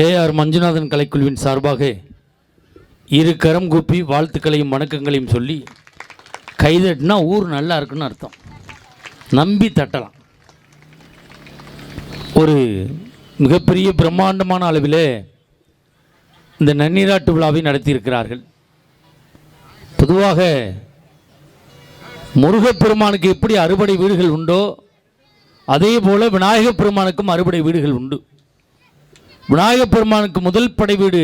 KR Manjunathan கலைக்குழுவின் சார்பாக இரு கரம் கூப்பி வாழ்த்துக்களையும் வணக்கங்களையும் சொல்லி கைதட்டினா ஊர் நல்லா இருக்குன்னு அர்த்தம். நம்பி தட்டலாம். ஒரு மிகப்பெரிய பிரம்மாண்டமான அளவில் இந்த நன்னீராட்டு விழாவை நடத்தியிருக்கிறார்கள். பொதுவாக முருகப்பெருமானுக்கு எப்படி அறுபடை வீடுகள் உண்டோ அதே போல் விநாயகப் பெருமானுக்கும் அறுபடை வீடுகள் உண்டு. விநாயகப் பெருமானுக்கு முதல் படை வீடு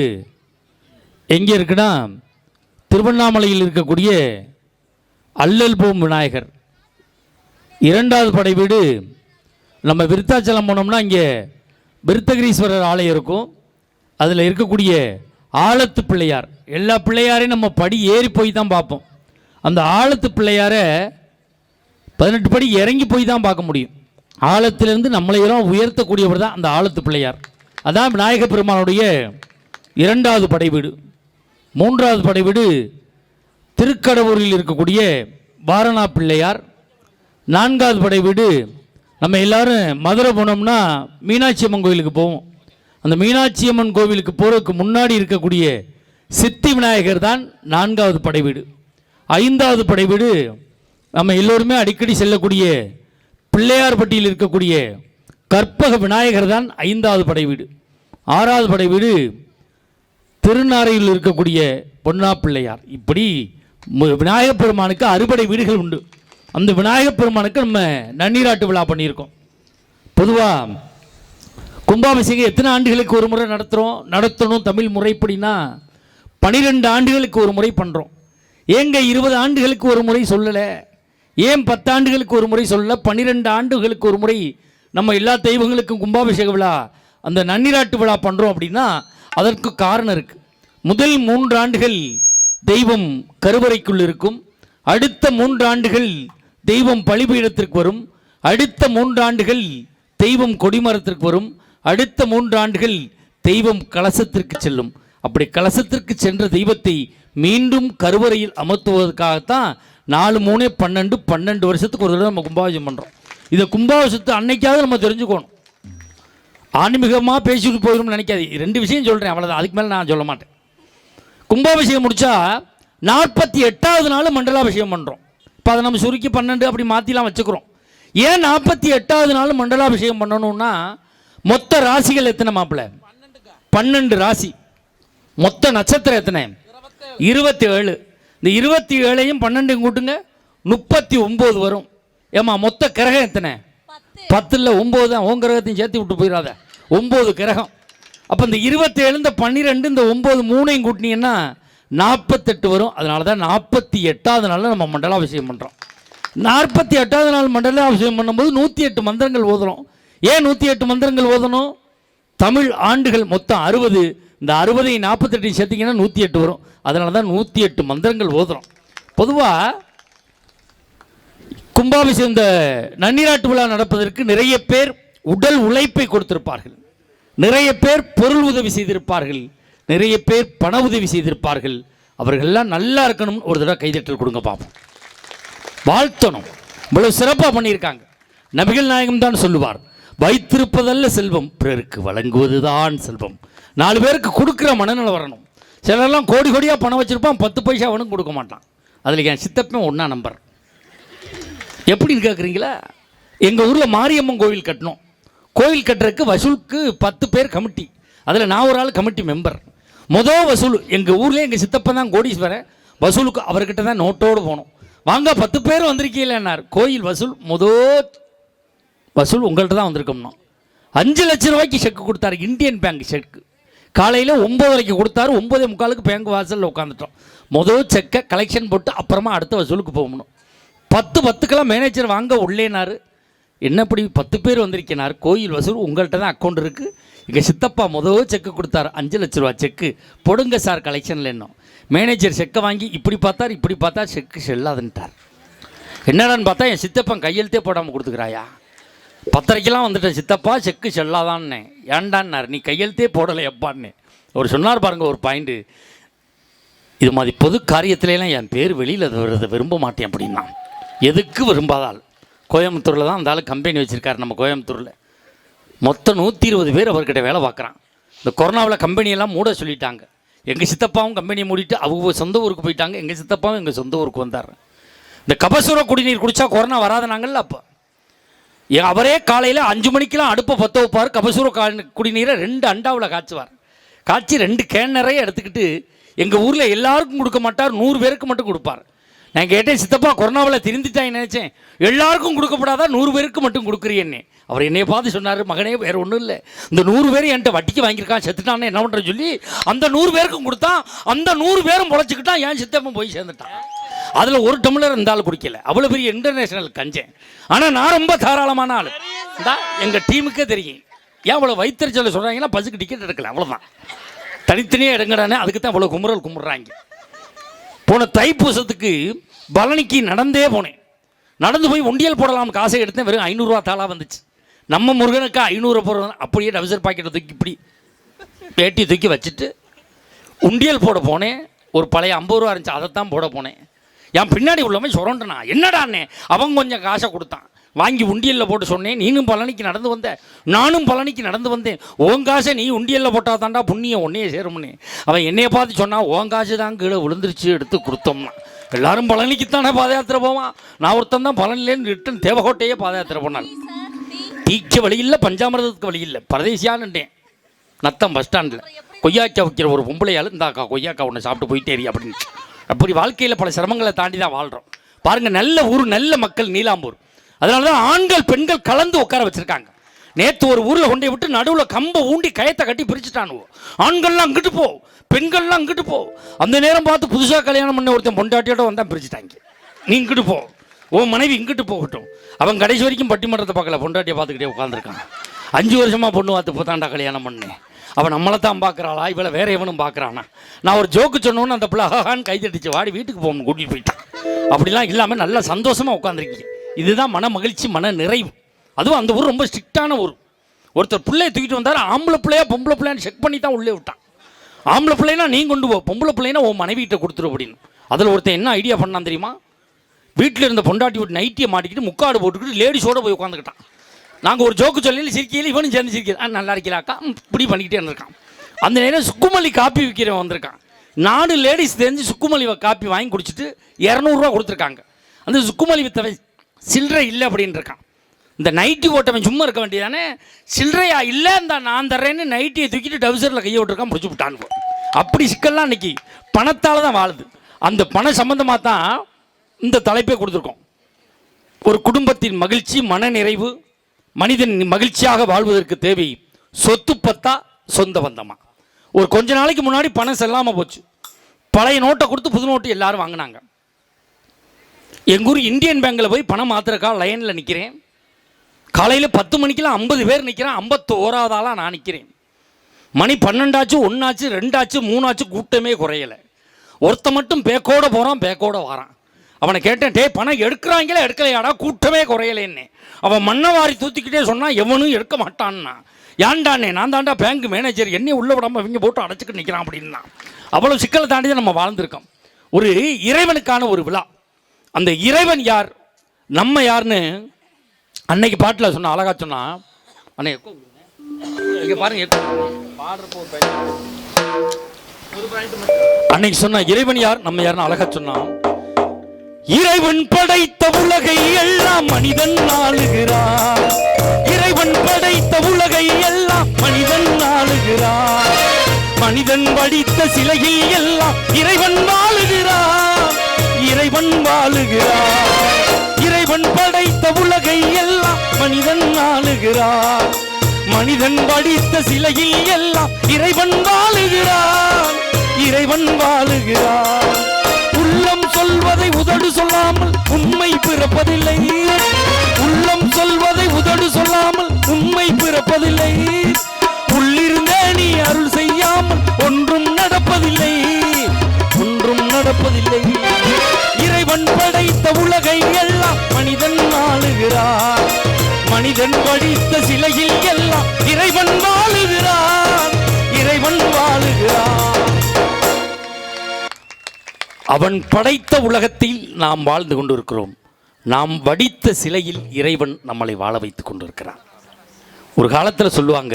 எங்கே இருக்குன்னா திருவண்ணாமலையில் இருக்கக்கூடிய அல்லல் போம் விநாயகர். இரண்டாவது படை வீடு நம்ம விருத்தாச்சலம் போனோம்னா இங்கே விருத்தகிரீஸ்வரர் ஆலயம் இருக்கும். அதில் இருக்கக்கூடிய ஆழத்து பிள்ளையார், எல்லா பிள்ளையாரையும் நம்ம படி ஏறி போய் தான் பார்ப்போம். அந்த ஆழத்து பிள்ளையாரை 18 படி இறங்கி போய் தான் பார்க்க முடியும். ஆழத்திலிருந்து நம்மளையெல்லாம் உயர்த்தக்கூடியவர் தான் அந்த ஆழத்து பிள்ளையார். அதான் விநாயகப் பெருமானுடைய இரண்டாவது படை வீடு. மூன்றாவது படை வீடு திருக்கடவுரில் இருக்கக்கூடிய வாரணா பிள்ளையார். நான்காவது படை வீடு நம்ம எல்லோரும் மதுரை போனோம்னா மீனாட்சி அம்மன் கோவிலுக்கு போவோம். அந்த மீனாட்சி அம்மன் கோவிலுக்கு போகிறதுக்கு முன்னாடி இருக்கக்கூடிய சித்தி விநாயகர் தான் நான்காவது படை வீடு. ஐந்தாவது படை வீடு நம்ம எல்லோருமே அடிக்கடி செல்லக்கூடிய பிள்ளையார்பட்டியில் இருக்கக்கூடிய கற்பக விநாயகர் தான் ஐந்தாவது படை வீடு. ஆறாவது படை வீடு திருநாரையில் இருக்கக்கூடிய பொன்னா பிள்ளையார். இப்படி விநாயகப் பெருமானுக்கு அறுபடை வீடுகள் உண்டு. அந்த விநாயகப் பெருமானுக்கு நம்ம நன்னீராட்டு விழா பண்ணியிருக்கோம். பொதுவாக கும்பாபிஷேகம் எத்தனை ஆண்டுகளுக்கு ஒரு முறை நடத்தணும் தமிழ் முறைப்படினா 12 ஆண்டுகளுக்கு ஒரு முறை பண்ணுறோம். ஏங்க 20 ஆண்டுகளுக்கு ஒரு முறை சொல்லலை? ஏன் 10 ஆண்டுகளுக்கு ஒரு முறை சொல்லலை? 12 ஆண்டுகளுக்கு ஒரு முறை நம்ம எல்லா தெய்வங்களுக்கும் கும்பாபிஷேக விழா அந்த நன்னீராட்டு விழா பண்ணுறோம் அப்படின்னா அதற்கு காரணம் இருக்குது. முதல் 3 ஆண்டுகள் தெய்வம் கருவறைக்குள் இருக்கும். அடுத்த 3 ஆண்டுகள் தெய்வம் பலிபீடத்திற்கு வரும். அடுத்த 3 ஆண்டுகள் தெய்வம் கொடிமரத்திற்கு வரும். அடுத்த 3 ஆண்டுகள் தெய்வம் கலசத்திற்கு செல்லும். அப்படி கலசத்திற்கு சென்ற தெய்வத்தை மீண்டும் கருவறையில் அமர்த்துவதற்காகத்தான் 4 3 12 வருஷத்துக்கு ஒரு தடவை நம்ம கும்பாபிஷேகம் பண்ணுறோம். இதை கும்பாபிஷேகத்தை அன்னைக்காவது நம்ம தெரிஞ்சுக்கணும். ஆன்மீகமாக பேசிட்டு போயிடும்னு நினைக்காது. 2 விஷயம் சொல்கிறேன், அவ்வளோதான். அதுக்கு மேலே நான் சொல்ல மாட்டேன். கும்பாபிஷேகம் முடித்தா 48வது நாள் மண்டலாபிஷேகம் பண்ணுறோம். இப்போ அதை நம்ம சுருக்கி 12 அப்படி மாற்றிலாம் வச்சுக்கிறோம். ஏன் 48வது நாள் மண்டலாபிஷேகம் பண்ணணும்னா மொத்த ராசிகள் எத்தனை மாப்பிள்ள? 12 ராசி. மொத்த நட்சத்திரம் எத்தனை? 27. இந்த 27ஐயும் 12 கூட்டுங்க 39 வரும். ஏமா மொத்த கிரகம் எத்தனை? 10 இல்லை 9 தான். உன் கிரகத்தையும் சேர்த்து விட்டு போயிடாத. 9 கிரகம். அப்போ இந்த 27 இந்த 12 இந்த 9 3ஐயும் கூட்டினீங்கன்னா 48 வரும். அதனால தான் 48வது நாளில் நம்ம மண்டலாபிஷேகம் பண்ணுறோம். 48வது நாள் மண்டலாபிஷேகம் பண்ணும்போது 108 மந்திரங்கள் ஓதுறோம். ஏன் 108 மந்திரங்கள் ஓதணும்? தமிழ் ஆண்டுகள் மொத்தம் 60. இந்த 60ஐயும் 48ஐயும் சேர்த்திங்கன்னா 108 வரும். அதனால தான் 108 மந்திரங்கள் ஓதுறோம். பொதுவாக கும்பாபிஷேகம் இந்த நன்னீராட்டு விழா நடப்பதற்கு நிறைய பேர் உடல் உழைப்பை கொடுத்திருப்பார்கள், நிறைய பேர் பொருள் உதவி செய்திருப்பார்கள், நிறைய பேர் பண உதவி செய்திருப்பார்கள். அவர்கள்லாம் நல்லா இருக்கணும்னு ஒரு தடவை கைதட்டல் கொடுங்க பார்ப்போம். வாழ்த்தணும். இவ்வளவு சிறப்பாக பண்ணியிருக்காங்க. நபிகள் நாயகம் தான் சொல்லுவார், வைத்திருப்பதல்ல செல்வம், பிறருக்கு வழங்குவது தான் செல்வம். 4 பேருக்கு கொடுக்குற மனநிலை வரணும். சிலரெல்லாம் கோடி கோடியாக பணம் வச்சுருப்பான், 10 பைசா அவனுக்கு கொடுக்க மாட்டான். அதில் என் சித்தப்பன் ஒன்றா நம்பர். எப்படின்னு கேட்குறீங்களா? எங்கள் ஊரில் மாரியம்மன் கோவில் கட்டணும். கோவில் கட்டுறதுக்கு வசூலுக்கு 10 பேர் கமிட்டி. அதில் நான் ஒரு ஆள் கமிட்டி மெம்பர். மொதல் வசூல் எங்கள் ஊரில் எங்கள் சித்தப்பன் தான் கோடீஸ்வரன். வசூலுக்கு அவர்கிட்ட தான் நோட்டோடு போகணும். வாங்க 10 பேர் வந்திருக்கீங்களேன்னார். கோயில் வசூல் வசூல் உங்கள்கிட்ட தான் வந்திருக்கோம்னா 5 லட்சம் ரூபாய்க்கு செக்கு கொடுத்தாரு. இந்தியன் பேங்க் செக்கு. காலையில் 9:30 கொடுத்தாரு. 9:45 பேங்க் வாசலில் உட்காந்துட்டோம். மொதல் செக்கை கலெக்ஷன் போட்டு அப்புறமா அடுத்த வசூலுக்கு போகணும். 10:10க்கெல்லாம் மேனேஜர் வாங்க உள்ளேனார். என்னப்படி 10 பேர் வந்திருக்கேனார். கோயில் வசூல் உங்கள்கிட்ட தான் அக்கௌண்ட் இருக்குது. எங்கள் சித்தப்பா மொதல் செக்கு கொடுத்தாரு. 5 லட்ச ரூபா செக்கு போடுங்க சார் கலெக்ஷனில். என்ன மேனேஜர் செக்கை வாங்கி இப்படி பார்த்தார், இப்படி பார்த்தா செக்கு செல்லாதுன்ட்டார். என்னடான்னு பார்த்தா என் சித்தப்பன் கையெழுத்தே போடாமல் கொடுத்துக்கிறாயா. 10:30க்கெல்லாம் வந்துட்டேன் சித்தப்பா, செக்கு செல்லாதான்னே. ஏண்டான்னார். நீ கையெழுத்தே போடலை எப்பான்னு அவர் சொன்னார். பாருங்கள் ஒரு பாயிண்ட்டு. இது மாதிரி பொது காரியத்திலலாம் என் பேர் வெளியில் வருவதை விரும்ப மாட்டேன் அப்படின்னா. எதுக்கு விரும்பாதால் கோயம்புத்தூரில் தான் அந்த ஆள் கம்பெனி வச்சுருக்காரு. நம்ம கோயம்புத்தூரில் மொத்தம் 120 பேர் அவர்கிட்ட வேலை பார்க்குறான். இந்த கொரோனாவில் கம்பெனியெல்லாம் மூட சொல்லிட்டாங்க. எங்கள் சித்தப்பாவும் கம்பெனியை மூடிட்டு அவங்க சொந்த ஊருக்கு போயிட்டாங்க. எங்கள் சித்தப்பாவும் எங்கள் சொந்த ஊருக்கு வந்தார். இந்த கபசுர குடிநீர் குடித்தா கொரோனா வராதனாங்கல்ல. அப்போ அவரே காலையில் 5 மணிக்கெலாம் அடுப்பை பற்ற வைப்பார். கபசுர குடிநீரை 2 அண்டாவில் காய்ச்சுவார். காய்ச்சி 2 கேன் நிறைய எடுத்துக்கிட்டு எங்கள் ஊரில் எல்லாருக்கும் கொடுக்க மாட்டார், 100 பேருக்கு மட்டும் கொடுப்பார். நான் கேட்டேன், சித்தப்பா கொரோனாவில் திருந்திட்டான்னு நினச்சேன், எல்லாருக்கும் கொடுக்கப்படாதா 100 பேருக்கு மட்டும் கொடுக்குறியன்னே. அவர் என்னையை பார்த்து சொன்னார், மகனே வேறு ஒன்றும் இல்லை, இந்த 100 பேர் என்கிட்ட வட்டிக்கு வாங்கியிருக்கான், செத்துட்டான்னு என்ன பண்ணுறேன்னு சொல்லி அந்த 100 பேருக்கும் கொடுத்தா அந்த 100 பேரும் பொழைச்சிக்கிட்டான், என் சித்தப்பன் போய் சேர்ந்துட்டான். அதில் ஒரு டம்ளர் இருந்தாலும் குடிக்கல. அவ்வளோ பெரிய இன்டர்நேஷனல் கஞ்சேன். ஆனால் நான் ரொம்ப தாராளமான ஆள் தான், எங்கள் டீமுக்கே தெரியும். ஏன் அவ்வளோ வைத்தறிச்சல சொல்கிறாங்கன்னா பஸ்ஸுக்கு டிக்கெட் எடுக்கல, அவ்வளோதான். தனித்தனியாக எடுங்கடானே, அதுக்கு தான் அவ்வளோ கும்பிட்றாங்க. போன தைப்பூசத்துக்கு பழனிக்கு நடந்தே போனேன். நடந்து போய் உண்டியல் போடலாம் காசை எடுத்தேன். வெறும் 500 ரூபா தாளாக வந்துச்சு. நம்ம முருகனுக்கு 500 போடுறது. அப்படியே டவுசர் பாக்கெட்டை தூக்கி இப்படி பேட்டி தூக்கி வச்சுட்டு உண்டியல் போட போனேன். ஒரு பழைய 50 ரூபா இருந்துச்சு, அதைத்தான் போட போனேன். என் பின்னாடி உள்ளவன் சுரண்டனா, என்னடான்னே. அவன் கொஞ்சம் காசை கொடுத்தான், வாங்கி உண்டியலில் போட்டு சொன்னேன். நீனும் பழனிக்கு நடந்து வந்த, நானும் பழனிக்கு நடந்து வந்தேன், உன் காசை நீ உண்டியலில் போட்டால் தாண்டா புண்ணியம் ஒன்றையே சேரும்னே. அவன் என்னையை பார்த்து சொன்னான், உன் காசு தான் கீழே விழுந்துருச்சு, எடுத்து கொடுத்தோம்னா. எல்லாரும் பழனிக்குத்தானே பாத யாத்திரை போவான், நான் ஒருத்தன் தான் பழனிலேருந்து ரிட்டன் தேவகோட்டையே பாத யாத்திரை போனான். டீக்கு வழி இல்லை, பஞ்சாமிரதத்துக்கு வழி இல்லை, பரதேசியான்னுட்டேன். நத்தம் பஸ் ஸ்டாண்டில் கொய்யாக்காய் வைக்கிற ஒரு பொம்பளையால், இந்தாக்கா கொய்யாக்காய் ஒன்று சாப்பிட்டு போயிட்டேரி அப்படின்னு. அப்படி வாழ்க்கையில் பல சிரமங்களை தாண்டி தான் வாழ்கிறோம். பாருங்கள், நல்ல ஊர், நல்ல மக்கள் நீலாம்பூர். அதனால தான் ஆண்கள் பெண்கள் கலந்து உட்கார வச்சுருக்காங்க. நேற்று ஒரு ஊரில் கொண்டே விட்டு நடுவில் கம்பை ஊண்டி கயத்தை கட்டி பிரிச்சுட்டானுவோ. ஆண்கள்லாம் அங்கிட்டு போ, பெண்கள்லாம் அங்கிட்டு போ. அந்த நேரம் பார்த்து புதுசாக கல்யாணம் பண்ண ஒருத்தன் பொண்டாட்டியோட வந்தால் பிரிச்சுட்டாங்க. நீ இங்கிட்டு போ, உன் மனைவி இங்கிட்டு போகட்டும். அவன் கடைசி வரைக்கும் பட்டிமன்றத்தை பார்க்கல, பொண்டாட்டியை பார்த்துக்கிட்டே உட்காந்துருக்கான். 5 வருஷமாக பொண்ணு பார்த்து போதாண்டா கல்யாணம் பண்ணேன். அவன் நம்மளை தான் பார்க்குறாளா, இவளை வேற எவனும் பார்க்குறானா. நான் ஒரு ஜோக்கு சொன்னோன்னு அந்த பிள்ளை ஆகான்னு கைதட்டிச்சு, வாடி வீட்டுக்கு போகணும் கூட்டிகிட்டு போயிட்டான். அப்படிலாம் இல்லாமல் நல்லா சந்தோஷமாக உட்காந்துருக்கீங்க. இதுதான் மன மகிழ்ச்சி, மன நிறைவு. அதுவும் அந்த ஊர் ரொம்ப ஸ்ட்ரிக்டான ஊர். ஒருத்தர் பிள்ளையை தூக்கிட்டு வந்தார், ஆம்பளை பிள்ளையா பொம்பளை பிள்ளையான்னு செக் பண்ணி தான் உள்ளே விட்டான். ஆம்பளை பிள்ளைனா நீ கொண்டு போ, பொம்பளை பிள்ளைனா உன் மனைவிட்ட கொடுத்துரு அப்படின்னு. அதில் ஒருத்தர் என்ன ஐடியா பண்ணான் தெரியுமா? வீட்டில் இருந்த பொண்டாட்டி விட்டு நைட்டியை மாட்டிக்கிட்டு முக்காடு போட்டுக்கிட்டு லேடிஸோடு போய் உட்காந்துக்கிட்டான். நாங்கள் ஒரு ஜோக்கு சொல்லி சிரிக்கையில் இவனும் சேர்ந்து சிரிக்கிறான். நல்லா இருக்கலாக்கா இப்படி பண்ணிக்கிட்டே இருந்திருக்கான். அந்த நேரம் சுக்குமல்லி காப்பி விற்கிறவன் வந்திருக்கான். 4 லேடிஸ் தெரிஞ்சு சுக்குமல்லி காப்பி வாங்கி குடிச்சிட்டு 200 ரூபா கொடுத்துருக்காங்க. அந்த சுக்குமல்லி வித்தவன் சில்லறை இல்லை அப்படின்னு இருக்கான். இந்த நைட்டி ஓட்டவன் சும்மா இருக்க வேண்டியதானே, சில்லறையா இல்லை இந்த நான் தர்றேன்னு நைட்டியை தூக்கிட்டு டவுசரில் கையை விட்டுருக்கான், பிடிச்சி விட்டான்னு. அப்படி சிக்கல்லாம் இன்னைக்கு பணத்தால் தான் வாழுது. அந்த பண சம்பந்தமாக தான் இந்த தலைப்பே கொடுத்துருக்கோம். ஒரு குடும்பத்தின் மகிழ்ச்சி, மன நிறைவு, மனிதன் மகிழ்ச்சியாக வாழ்வதற்கு தேவை சொத்து பத்தா சொந்த பந்தமா. ஒரு கொஞ்ச நாளைக்கு முன்னாடி பணம் செல்லாமல் போச்சு. பழைய நோட்டை கொடுத்து புது நோட்டு எல்லாரும் வாங்கினாங்க. எங்கள் ஊர் இந்தியன் பேங்கில் போய் பணம் மாத்திரக்கா லைனில் நிற்கிறேன். காலையில் 10 மணிக்கெல்லாம் 50 பேர் நிற்கிறேன். 51வது ஆளாக நான் நிற்கிறேன். மணி 12 ஆச்சு, 1 ஆச்சு, 2 ஆச்சு, 3 ஆச்சு, கூட்டமே குறையலை. ஒருத்த மட்டும் பேக்கோட போகிறான், பேக்கோட வரான். அவனை கேட்டேன், டே பணம் எடுக்கிறாங்களே எடுக்கலையாடா, கூட்டமே குறையலேன்னு. அவன் மண்ணை வாரி தூத்திக்கிட்டே சொன்னான், எவனும் எடுக்க மாட்டான்னா. ஏன்டானே, நான் தாண்டா பேங்க் மேனேஜர், என்னையும் உள்ள விடாமல் இவங்க போட்டு அடைச்சிக்கிட்டு நிற்கிறான் அப்படின்னா. அவ்வளோ சிக்கலை தாண்டி தான் நம்ம வாழ்ந்திருக்கோம். ஒரு இறைவனுக்கான ஒரு விழா. அந்த இறைவன் யார், நம்ம யாருன்னு அன்னைக்கு பாட்டில் சொன்ன அழகா சொன்னா. அன்னைக்கு பாருங்க, அன்னைக்கு சொன்ன இறைவன் யார் நம்ம யாருன்னு அழகா சொன்னான். இறைவன் படைத்த உலகை எல்லாம் மனிதன் ஆளுகிறார். இறைவன் படைத்த உலகை எல்லாம் மனிதன் ஆளுகிறார். மனிதன் வடித்த சிலையில் எல்லாம் இறைவன் வாழுகிறார். இறைவன் வாழுகிறார். இறைவன் படைத்த உலகை எல்லாம் மனிதன் ஆளுகிறார். மனிதன் வடித்த சிலையில் எல்லாம் இறைவன் வாழுகிறார். இறைவன் வாழுகிறார். உள்ளம் சொல்வதை உதடு சொல்லாமல் உண்மை பிறப்பதில்லை. உள்ளம் சொல்வதை உதடு சொல்லாமல் உண்மை பிறப்பதில்லை. உள்ளிருந்தே நீ அருள் செய்யாமல் ஒன்றும் நடப்பதில்லை. ஒன்றும் நடப்பதில்லை. இறைவன் படைத்த உலகை எல்லாம் மனிதன் ஆளுகிறார். மனிதன் படித்த சிலையில் எல்லாம் இறைவன் வாழுகிறார். இறைவன் வாழுகிறார். அவன் படைத்த உலகத்தில் நாம் வாழ்ந்து கொண்டிருக்கிறோம். நாம் வடித்த சிலையில் இறைவன் நம்மளை வாழ வைத்துக் கொண்டிருக்கிறார். ஒரு காலத்தில் சொல்லுவாங்க,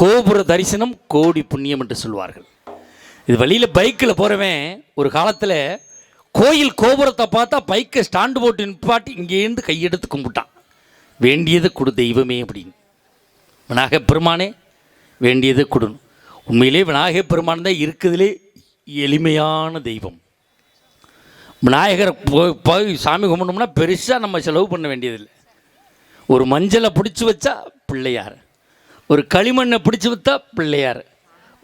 கோபுர தரிசனம் கோடி புண்ணியம் என்று சொல்வார்கள். இது வழியில் பைக்கில் போகிறவன் ஒரு காலத்தில் கோயில் கோபுரத்தை பார்த்தா பைக்கை ஸ்டாண்டு போட்டு நிப்பாட்டி இங்கேருந்து கையெடுத்து கும்பிட்டான். வேண்டியது கொடு தெய்வமே அப்படின்னு. விநாயகப் பெருமானே வேண்டியது கொடுணும். உண்மையிலே விநாயகப் பெருமான் தான் இருக்குதுலே எளிமையான தெய்வம். விநாயகரை போய் சாமி கும்பிட்டோம்னா பெருசாக நம்ம செலவு பண்ண வேண்டியதில்லை. ஒரு மஞ்சளை பிடிச்சி வச்சா பிள்ளையார், ஒரு களிமண்ணை பிடிச்சி வச்சா பிள்ளையார்,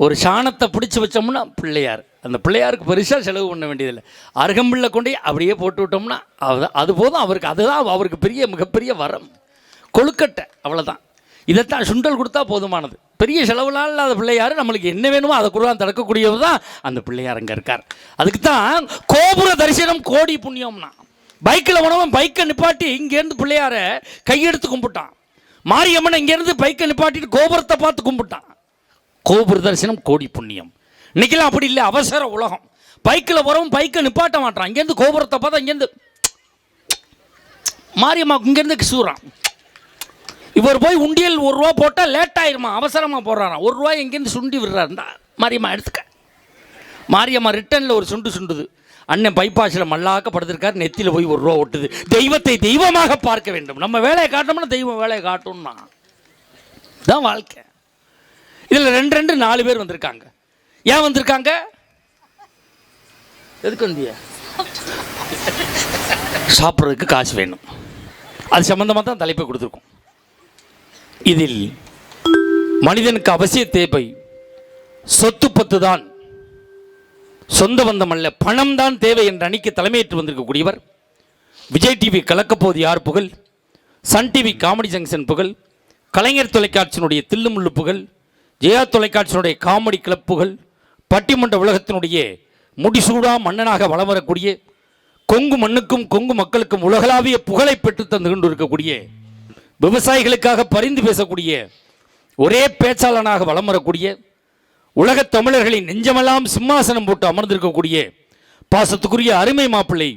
ஒரு சாணத்தை பிடிச்சி வச்சோம்னா பிள்ளையார். அந்த பிள்ளையாருக்கு பெருசாக செலவு பண்ண வேண்டியதில்லை. அருகம்பில்லை கொண்டு அப்படியே போட்டு விட்டோம்னா அது போதும் அவருக்கு. அதுதான் அவருக்கு மிகப்பெரிய வரம். கொழுக்கட்டை அவ்வளோதான். இதைத்தான் சுண்டல் கொடுத்தா போதுமானது. பெரிய செலவுலாம் இல்லாத பிள்ளையார். நம்மளுக்கு என்ன வேணுமோ அதை கூட தடுக்கக்கூடியவர் தான் அந்த பிள்ளையார் அங்கே இருக்கார். அதுக்கு தான் கோபுர தரிசனம் கோடி புண்ணியம்னா. பைக்கில் உணவன் பைக்கை நிப்பாட்டி இங்கேருந்து பிள்ளையாரை கையெடுத்து கும்பிட்டான். மாரியம்மனை இங்கேருந்து பைக்கை நிப்பாட்டிட்டு கோபுரத்தை பார்த்து கும்பிட்டான். கோபுர தரிசனம் கோடி புண்ணியம். இன்னைக்கெல்லாம் அப்படி இல்லை, அவசர உலகம். பைக்கில் போகிறவன் பைக்கை நிப்பாட்ட மாட்டான். இங்கேருந்து கோபுரத்தை பார்த்தா இங்கேருந்து மாரியம்மா இங்கேருந்து சூறான். இவர் போய் உண்டியல் ₹1 போட்டால் லேட் ஆயிருமா, அவசரமாக போடுறாராம். ₹1 எங்கேருந்து சுண்டி விடுறாருந்தா மாரியம்மா எடுத்துக்க. மாரியம்மா ரிட்டனில் ஒரு சுண்டுது. அண்ணன் பைபாஸில் மல்லாக்க படுத்திருக்காரு. நெத்தியில் போய் ₹1 ஓட்டுது. தெய்வத்தை தெய்வமாக பார்க்க வேண்டும். நம்ம வேலையை காட்டோம்னா தெய்வம் வேலையை காட்டணும்னா தான் வாழ்க்கை. இதில் 4 பேர் வந்திருக்காங்க. ஏன் வந்திருக்காங்க? எதுக்கு வந்திய? சாப்பிட்றதுக்கு காசு வேணும். அது சம்பந்தமாக தான் தலைப்பை கொடுத்துருக்கோம். இதில் மனிதனுக்கு அவசிய தேவை சொத்து பத்து தான், சொந்த பந்தம் அல்ல, பணம் தான் தேவை என்ற அணிக்கு தலைமையேற்று வந்திருக்கக்கூடியவர் விஜய் டிவி கலக்கப்போது யார் புகழ், சன் டிவி காமெடி ஜங்ஷன் புகழ், கலைஞர் தொலைக்காட்சியினுடைய தில்லுமுள்ளு புகழ், ஜெயா தொலைக்காட்சியினுடைய காமெடி கிளப் புகழ், பட்டிமன்ற உலகத்தினுடைய முடிசூடா மன்னனாக வலம் வரக்கூடிய, கொங்கு மண்ணுக்கும் கொங்கு மக்களுக்கும் உலகளாவிய புகழை பெற்று தந்து கொண்டு இருக்கக்கூடிய, விவசாயிகளுக்காக பரிந்து பேசக்கூடிய, ஒரே பேச்சாளனாக வலம் வரக்கூடிய, உலகத் தமிழர்களின் நெஞ்சமெல்லாம் சிம்மாசனம் போட்டு அமர்ந்திருக்கக்கூடிய பாசத்துக்குரிய அருமை மாப்பிள்ளை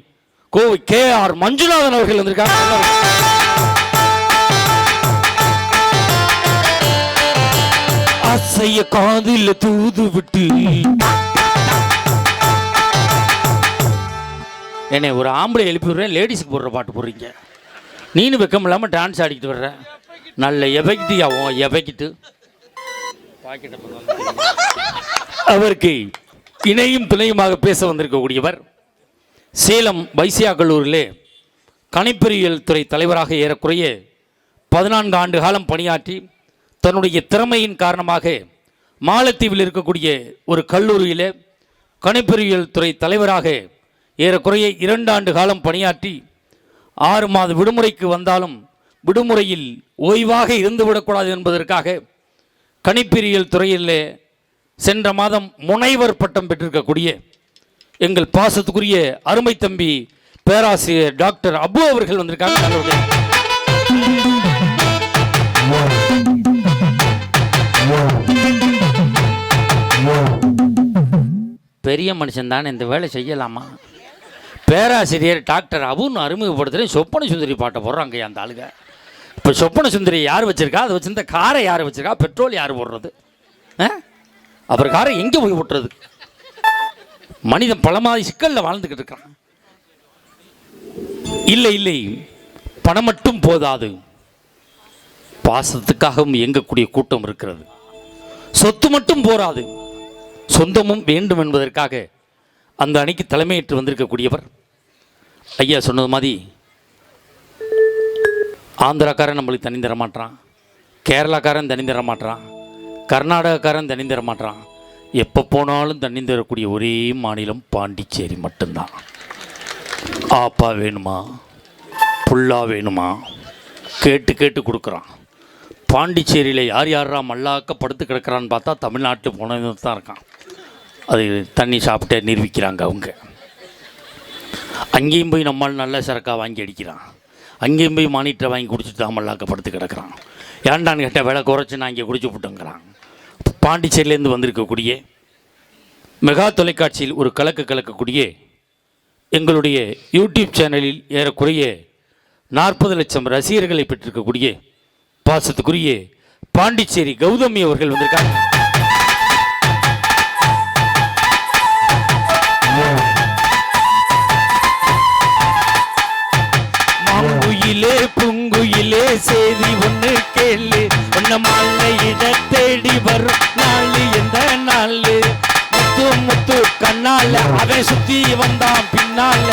கோவை KR மஞ்சுநாதன் அவர்கள் வந்திருக்காங்க. ஆசைய காதில் தூது விட்டு என்னை ஒரு ஆம்பளை எழுப்பி விடுறேன், லேடிஸுக்கு போடுற பாட்டு போடுறீங்க. நீனு வெக்கம் இல்லாமல் டான்ஸ் ஆடிக்கிட்டு வர்ற. நல்ல எஃபெக்டியாகும் எஃபெக்ட்டு. அவருக்கு இணையும் துணையுமாக பேச வந்திருக்கக்கூடியவர் சேலம் வைசியா கல்லூரியிலே கணிப்பொறியியல் துறை தலைவராக ஏறக்குறைய 14 ஆண்டு காலம் பணியாற்றி தன்னுடைய திறமையின் காரணமாக மாலத்தீவில் இருக்கக்கூடிய ஒரு கல்லூரியில் கணிப்பொறியியல் துறை தலைவராக ஏறக்குறைய 2 ஆண்டு காலம் பணியாற்றி 6 மாத விடுமுறைக்கு வந்தாலும் விடுமுறையில் ஓய்வாக இருந்துவிடக்கூடாது என்பதற்காக கணிப்பொறியியல் துறையில் சென்ற மாதம் முனைவர் பட்டம் பெற்றிருக்கக்கூடிய எங்கள் பாசத்துக்குரிய அருமை தம்பி பேராசிரியர் டாக்டர் அபு அவர்கள் வந்திருக்காங்க. பெரிய மனுஷன் தானே இந்த வேலை செய்யலாமா? பேராசிரியர் டாக்டர் அபுன்னு அறிமுகப்படுத்துகிறேன். சொப்பன சுந்தரி பாட்டை போடுறாங்க அந்த ஆளுங்க. இப்போ சொப்பன சுந்தரி யார் வச்சிருக்கா? அதை வச்சிருந்த காரை யார் வச்சிருக்கா? பெட்ரோல் யார் போடுறது? அப்புறம் காரை எங்கே போய் ஓட்டுறது? மனிதன் பலமாதி சிக்கலில் வாழ்ந்துக்கிட்டு இருக்கிறான். இல்லை, பணம் மட்டும் போதாது, பாசத்துக்காகவும் இயங்கக்கூடிய கூட்டம் இருக்கிறது. சொத்து மட்டும் போராது, சொந்தமும் வேண்டும் என்பதற்காக அந்த அணிக்கு தலைமையேற்று வந்திருக்கக்கூடியவர் ஐயா சொன்னது மாதிரி ஆந்திராக்காரன் நம்மளுக்கு தண்ணி தர மாட்டான், கேரளாக்காரன் தண்ணி தர மாட்டான், கர்நாடகக்காரன் தண்ணி தர மாட்டான். எப்போ போனாலும் தண்ணி தரக்கூடிய ஒரே மாநிலம் பாண்டிச்சேரி மட்டும்தான். ஆப்பா வேணுமா, புல்லா வேணுமா கேட்டு கொடுக்குறான். பாண்டிச்சேரியில் யாரா மல்லாக்க படுத்து கிடக்கிறான்னு பார்த்தா தமிழ்நாட்டில் போனது தான் இருக்கான். அது தண்ணி சாப்பிட்டே நிரூபிக்கிறாங்க அவங்க. அங்கேயும் போய் நம்மளால் நல்ல சரக்காக வாங்கி அடிக்கிறான். அங்கேயும் போய் மானிட்டரை வாங்கி குடிச்சிட்டு தான் மல்லாக்க படுத்து கிடக்கிறான். ஏண்டான்னு கேட்டால் விலை குறைச்சி நான் இங்கே குடிச்சு விட்டுங்கிறான். பாண்டிச்சேரியிலேருந்து வந்திருக்கக்கூடிய மெகா தொலைக்காட்சியில் ஒரு கலக்கக்கூடிய எங்களுடைய யூடியூப் சேனலில் ஏறக்குறைய 40 லட்சம் ரசிகர்களை பெற்றிருக்கக்கூடிய பாசத்துக்குரிய பாண்டிச்சேரி கௌதமி அவர்கள் வந்திருக்காங்க. மாங்குயிலே பூங்குயிலே செய்தி ஒண்ணு கேளு, உன்ன மாலையிட தேடி வரும் நாளு எந்த நாளு, முத்து முத்து கண்ணால அவன் சுத்தி வந்தான் பின்னால,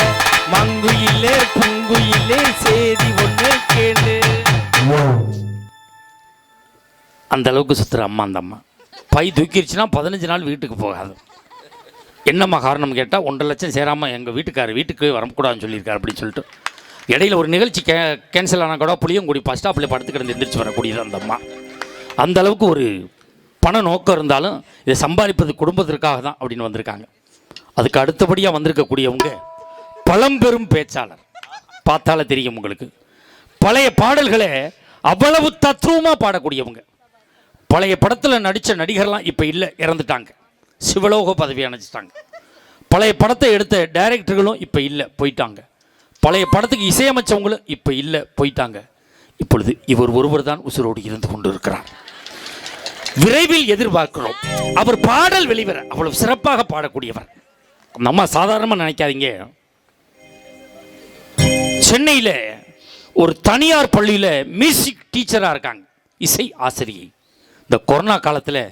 மாங்குயிலே பூங்குயிலே செய்தி ஒண்ணு கேளு. அந்த அளவுக்கு சுத்துற அம்மா அந்த அம்மா. பை தூக்கிருச்சுன்னா 15 நாள் வீட்டுக்கு போகாது. என்னம்மா காரணம் கேட்டால் 1.5 லட்சம் சேராமல் எங்கள் வீட்டுக்கு வரக்கூடாதுன்னு சொல்லியிருக்காரு அப்படின்னு சொல்லிட்டு. இடையில ஒரு நிகழ்ச்சி கேன்சல் ஆனால் கூட புளியங்குடி பஸ் ஸ்டாப்பில் படுத்துக்கிட்டு எந்திரிச்சு வரக்கூடியது அந்த அம்மா. அந்த அளவுக்கு ஒரு பண நோக்கம் இருந்தாலும் இதை சம்பாதிப்பது குடும்பத்திற்காக தான் அப்படின்னு வந்திருக்காங்க. அதுக்கு அடுத்தபடியாக வந்திருக்கக்கூடியவங்க பழம்பெரும் பேச்சாளர். பார்த்தாலே தெரியும் உங்களுக்கு. பழைய பாடல்களை அவ்வளவு தத்துவமாக பாடக்கூடியவங்க. பழைய படத்தில் நடித்த நடிகர்லாம் இப்போ இல்லை, இறந்துட்டாங்க, சிவலோக பதவி அணைச்சிட்டாங்க. பழைய படத்தை எடுத்த டைரக்டர்களும் இப்போ இல்லை, போயிட்டாங்க. பழைய படத்துக்கு இசையமைச்சவங்களும் இப்போ இல்லை, போயிட்டாங்க. இப்பொழுது இவர் ஒருவர் தான் உசுரோடு இருந்து கொண்டு இருக்கிறார். விரைவில் எதிர்பார்க்கிறோம் அவர் பாடல் வெளிவர. அவ்வளவு சிறப்பாக பாடக்கூடியவர். நம்ம சாதாரணமாக நினைக்காதீங்க. சென்னையில் ஒரு தனியார் பள்ளியில் மியூசிக் டீச்சராக இருக்காங்க, இசை ஆசிரியை. இந்த கொரோனா காலத்தில்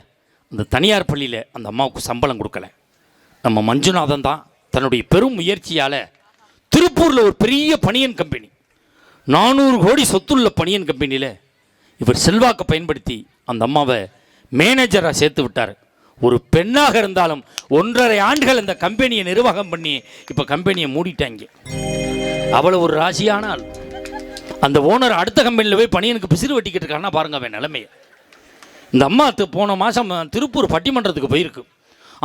அந்த தனியார் பள்ளியில் அந்த அம்மாவுக்கு சம்பளம் கொடுக்கல. நம்ம மஞ்சுநாதன் தான் தன்னுடைய பெரும் முயற்சியால் திருப்பூரில் ஒரு பெரிய பனியன் கம்பெனி, 400 கோடி சொத்துள்ள பனியன் கம்பெனியில் இவர் செல்வாக்கை பயன்படுத்தி அந்த அம்மாவை மேனேஜராக சேர்த்து விட்டார். ஒரு பெண்ணாக இருந்தாலும் 1.5 ஆண்டுகள் இந்த கம்பெனியை நிர்வாகம் பண்ணி இப்போ கம்பெனியை மூடிட்டாங்க. அவ்வளோ ஒரு ராசியான ஆள். அந்த ஓனர் அடுத்த கம்பெனியில் போய் பனியனுக்கு பிசிறு வெட்டிக்கிட்டு இருக்கான்னா பாருங்க அவன் நிலைமையை. இந்த அம்மா போன மாதம் திருப்பூர் பட்டிமன்றத்துக்கு போயிருக்கு.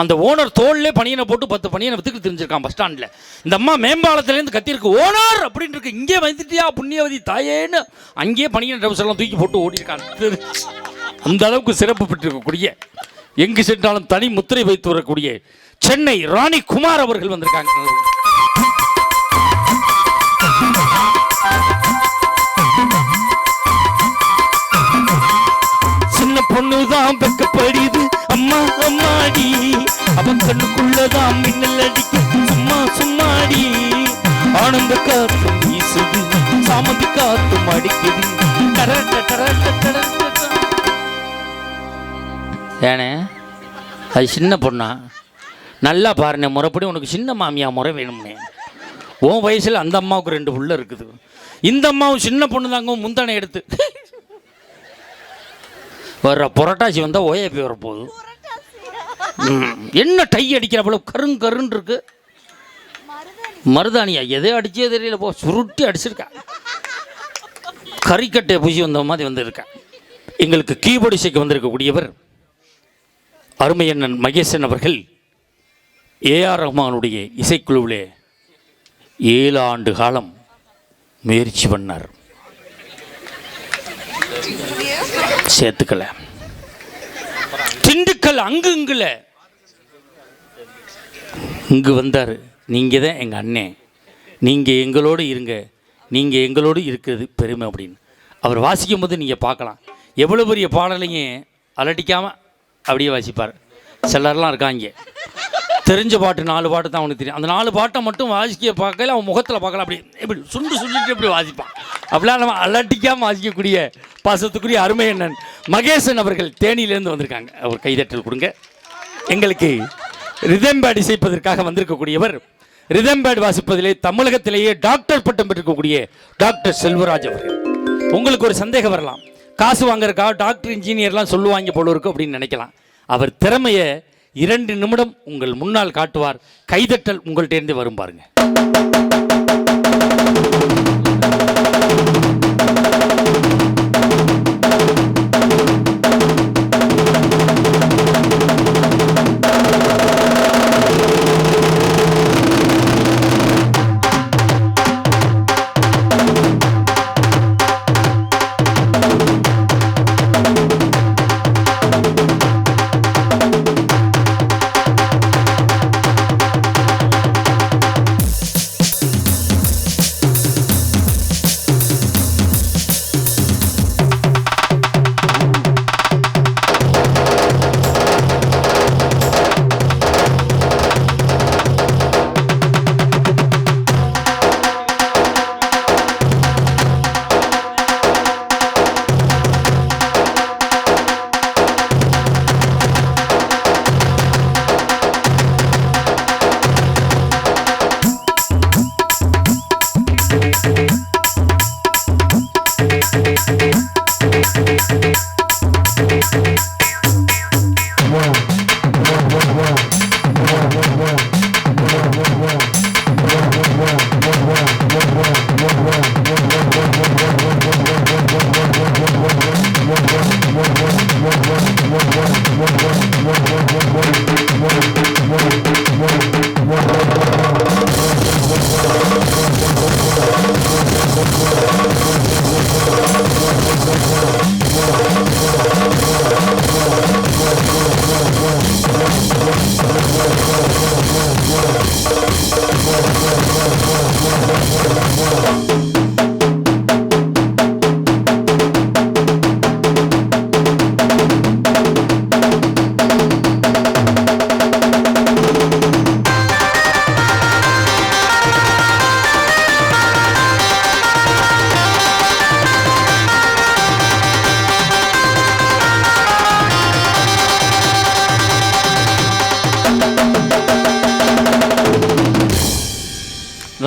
அந்த ஓனர் தோல்லே பனியனை போட்டு 10 பனியனை வித்துக்கு தெரிஞ்சிருக்கான் பஸ் ஸ்டாண்டில். இந்த அம்மா மேம்பாலத்திலேருந்து கத்திருக்கு, ஓனர் அப்படின்னு இருக்கு, இங்கே வந்துட்டியா புண்ணியவதி தாயேன்னு அங்கேயே பனியன் ட்ரவுஸ் எல்லாம் தூக்கி போட்டு ஓடிருக்காங்க. அந்த அளவுக்கு சிறப்பு பெற்றிருக்கக்கூடிய, எங்கு சென்றாலும் தனி முத்திரை வைத்து வரக்கூடிய சென்னை ராணி குமார் அவர்கள் வந்திருக்காங்க. சின்ன பொண்ணுதான் வெக்கப்படுது அம்மா அம்மாடி, அவன் கண்ணுக்குள்ளதான் மின்னல் அடிக்கும் சும்மா சும்மாடி, ஆனந்த காத்தும் வீசுது சாமந்தி காத்தும் அடிக்குது. ஏனே அது சின்ன பொண்ணா? நல்லா பாருண்ணே, முறைப்படி உனக்கு சின்ன மாமியா முறை வேணும்னே. உன் வயசில் அந்த அம்மாவுக்கு 2 புள்ள இருக்குது. இந்த அம்மாவும் சின்ன பொண்ணு தாங்க. முந்தானை எடுத்து வர்ற புரட்டாசி வந்தால் ஓஏபி வரப்போகுது. என்ன டை அடிக்கிற அவ்வளோ கருன்னு இருக்கு. மருதாணியா எதே அடிச்சே தெரியல, போ சுருட்டி அடிச்சிருக்கா. கறிக்கட்டை பூசி வந்த மாதிரி வந்திருக்கா. எங்களுக்கு கீபோர்டு இசைக்கு வந்திருக்கக்கூடியவர் அருமையண்ணன் மகேசன் அவர்கள். ஏஆர் ரஹ்மானுடைய இசைக்குழுவிலே 7 ஆண்டு காலம் முயற்சி பண்ணார், சேர்த்துக்கல. திண்டுக்கல் அங்குல இங்கு வந்தார். நீங்கள் தான் எங்கள் அண்ணே, நீங்கள் எங்களோடு இருங்க, நீங்கள் எங்களோடு இருக்கிறது பெருமை அப்படின்னு அவர் வாசிக்கும் போது நீங்கள் பார்க்கலாம். எவ்வளோ பெரிய பாடலையும் அலட்டிக்காமல் அப்படியே வாசிப்பார். சிலர்லாம் இருக்காங்க, தெரிஞ்ச பாட்டு 4 பாட்டு தான் அவனுக்கு தெரியும். அந்த 4 பாட்டை மட்டும் வாசிக்க பார்க்கல, அவன் முகத்தில் பார்க்கலாம், அப்படி இப்படி சுண்டிட்டு இப்படி வாசிப்பான். அப்படிலாம் நம்ம அலட்டிக்காமல் வாசிக்கக்கூடிய பாசத்துக்குரிய அருமை அண்ணன் மகேசன் அவர்கள் தேனியிலேருந்து வந்திருக்காங்க. அவர் கைதட்டல் கொடுங்க. எங்களுக்கு ரிதம் பேட் இசைப்பதற்காக வந்திருக்கக்கூடியவர், ரிதம் பேட் வாசிப்பதிலே தமிழகத்திலேயே டாக்டர் பட்டம் பெற்றிருக்கக்கூடிய டாக்டர் செல்வராஜ் அவர்கள். உங்களுக்கு ஒரு சந்தேகம் வரலாம், காசு வாங்குறதுக்காக டாக்டர் இன்ஜினியர்லாம் சொல்லுவாங்க போல இருக்கு அப்படின்னு நினைக்கலாம். அவர் திறமையை 2 நிமிடம் உங்கள் முன்னால் காட்டுவார். கைதட்டல் உங்கள்கிட்டேருந்து வரும் பாருங்க.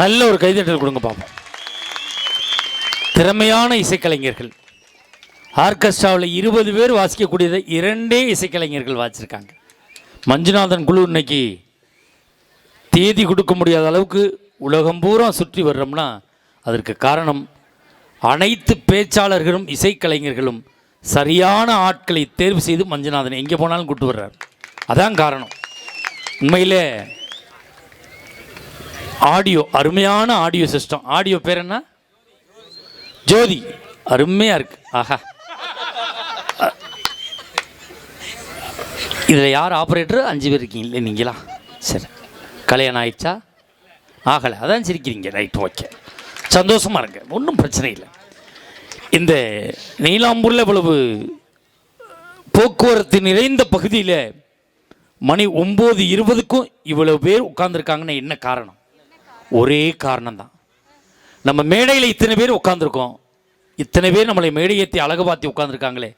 நல்ல ஒரு கைதட்டல் கொடுங்க பார்ப்போம். திறமையான இசைக்கலைஞர்கள். ஆர்கெஸ்ட்ராவில் 20 பேர் வாசிக்கக்கூடியதை 2 இசைக்கலைஞர்கள் வாசிச்சிருக்காங்க. மஞ்சுநாதன் குழு இன்னைக்கு தேதி கொடுக்க முடியாத அளவுக்கு உலகம் பூரா சுற்றி வர்றோம்னா அதற்கு காரணம் அனைத்து பேச்சாளர்களும் இசைக்கலைஞர்களும் சரியான ஆட்களை தேர்வு செய்து மஞ்சுநாதன் எங்கே போனாலும் கூட்டு வர்றார். அதான் காரணம். உண்மையிலே ஆடியோ, அருமையான ஆடியோ சிஸ்டம். ஆடியோ பேர் என்ன? ஜோதி. அருமையாக இருக்கு. ஆஹா, இதில் யார் ஆப்ரேட்டர்? 5 பேர் இருக்கீங்களே நீங்களா? சரி, கல்யாணம் ஆயிடுச்சா? ஆகலை, அதான் சிரிக்கிறீங்க. ரைட், ஓகே, சந்தோஷமாக இருங்க, ஒன்றும் பிரச்சனை இல்லை. இந்த நீலாம்பூரில் இவ்வளவு போக்குவரத்து நிறைந்த பகுதியில் மணி 9:20க்கும் இவ்வளவு பேர் உட்கார்ந்துருக்காங்கன்னா என்ன காரணம்? ஒரே காரணம்தான். நம்ம மேடையில் இத்தனை பேர் உட்காந்துருக்கோம், இத்தனை பேர் நம்மளை மேடை ஏற்றி அழகு பார்த்து உட்காந்துருக்காங்களே,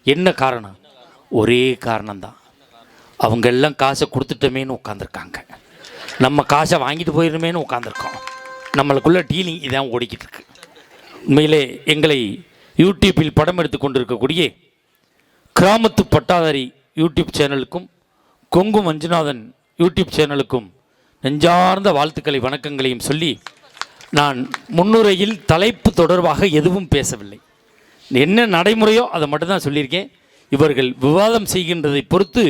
என்ன காரணம்? ஒரே காரணம்தான். அவங்க எல்லாம் காசை கொடுத்துட்டோமேன்னு உட்காந்துருக்காங்க, நம்ம காசை வாங்கிட்டு போயிடணுமேனு உட்காந்துருக்கோம். நம்மளுக்குள்ள டீலிங் இதான் ஓடிக்கிட்டு இருக்கு. உண்மையிலே எங்களை யூடியூப்பில் படம் எடுத்து கொண்டிருக்கக்கூடிய கிராமத்து பட்டாதாரி யூடியூப் சேனலுக்கும் கொங்கு மஞ்சுநாதன் யூடியூப் சேனலுக்கும் நெஞ்சார்ந்த வாழ்த்துக்களை வணக்கங்களையும் சொல்லி, நான் முன்னுரையில் தலைப்பு தொடர்பாக எதுவும் பேசவில்லை. என்ன நடைமுறையோ அதை மட்டும்தான் சொல்லியிருக்கேன். இவர்கள் விவாதம் செய்கின்றதை பொறுத்து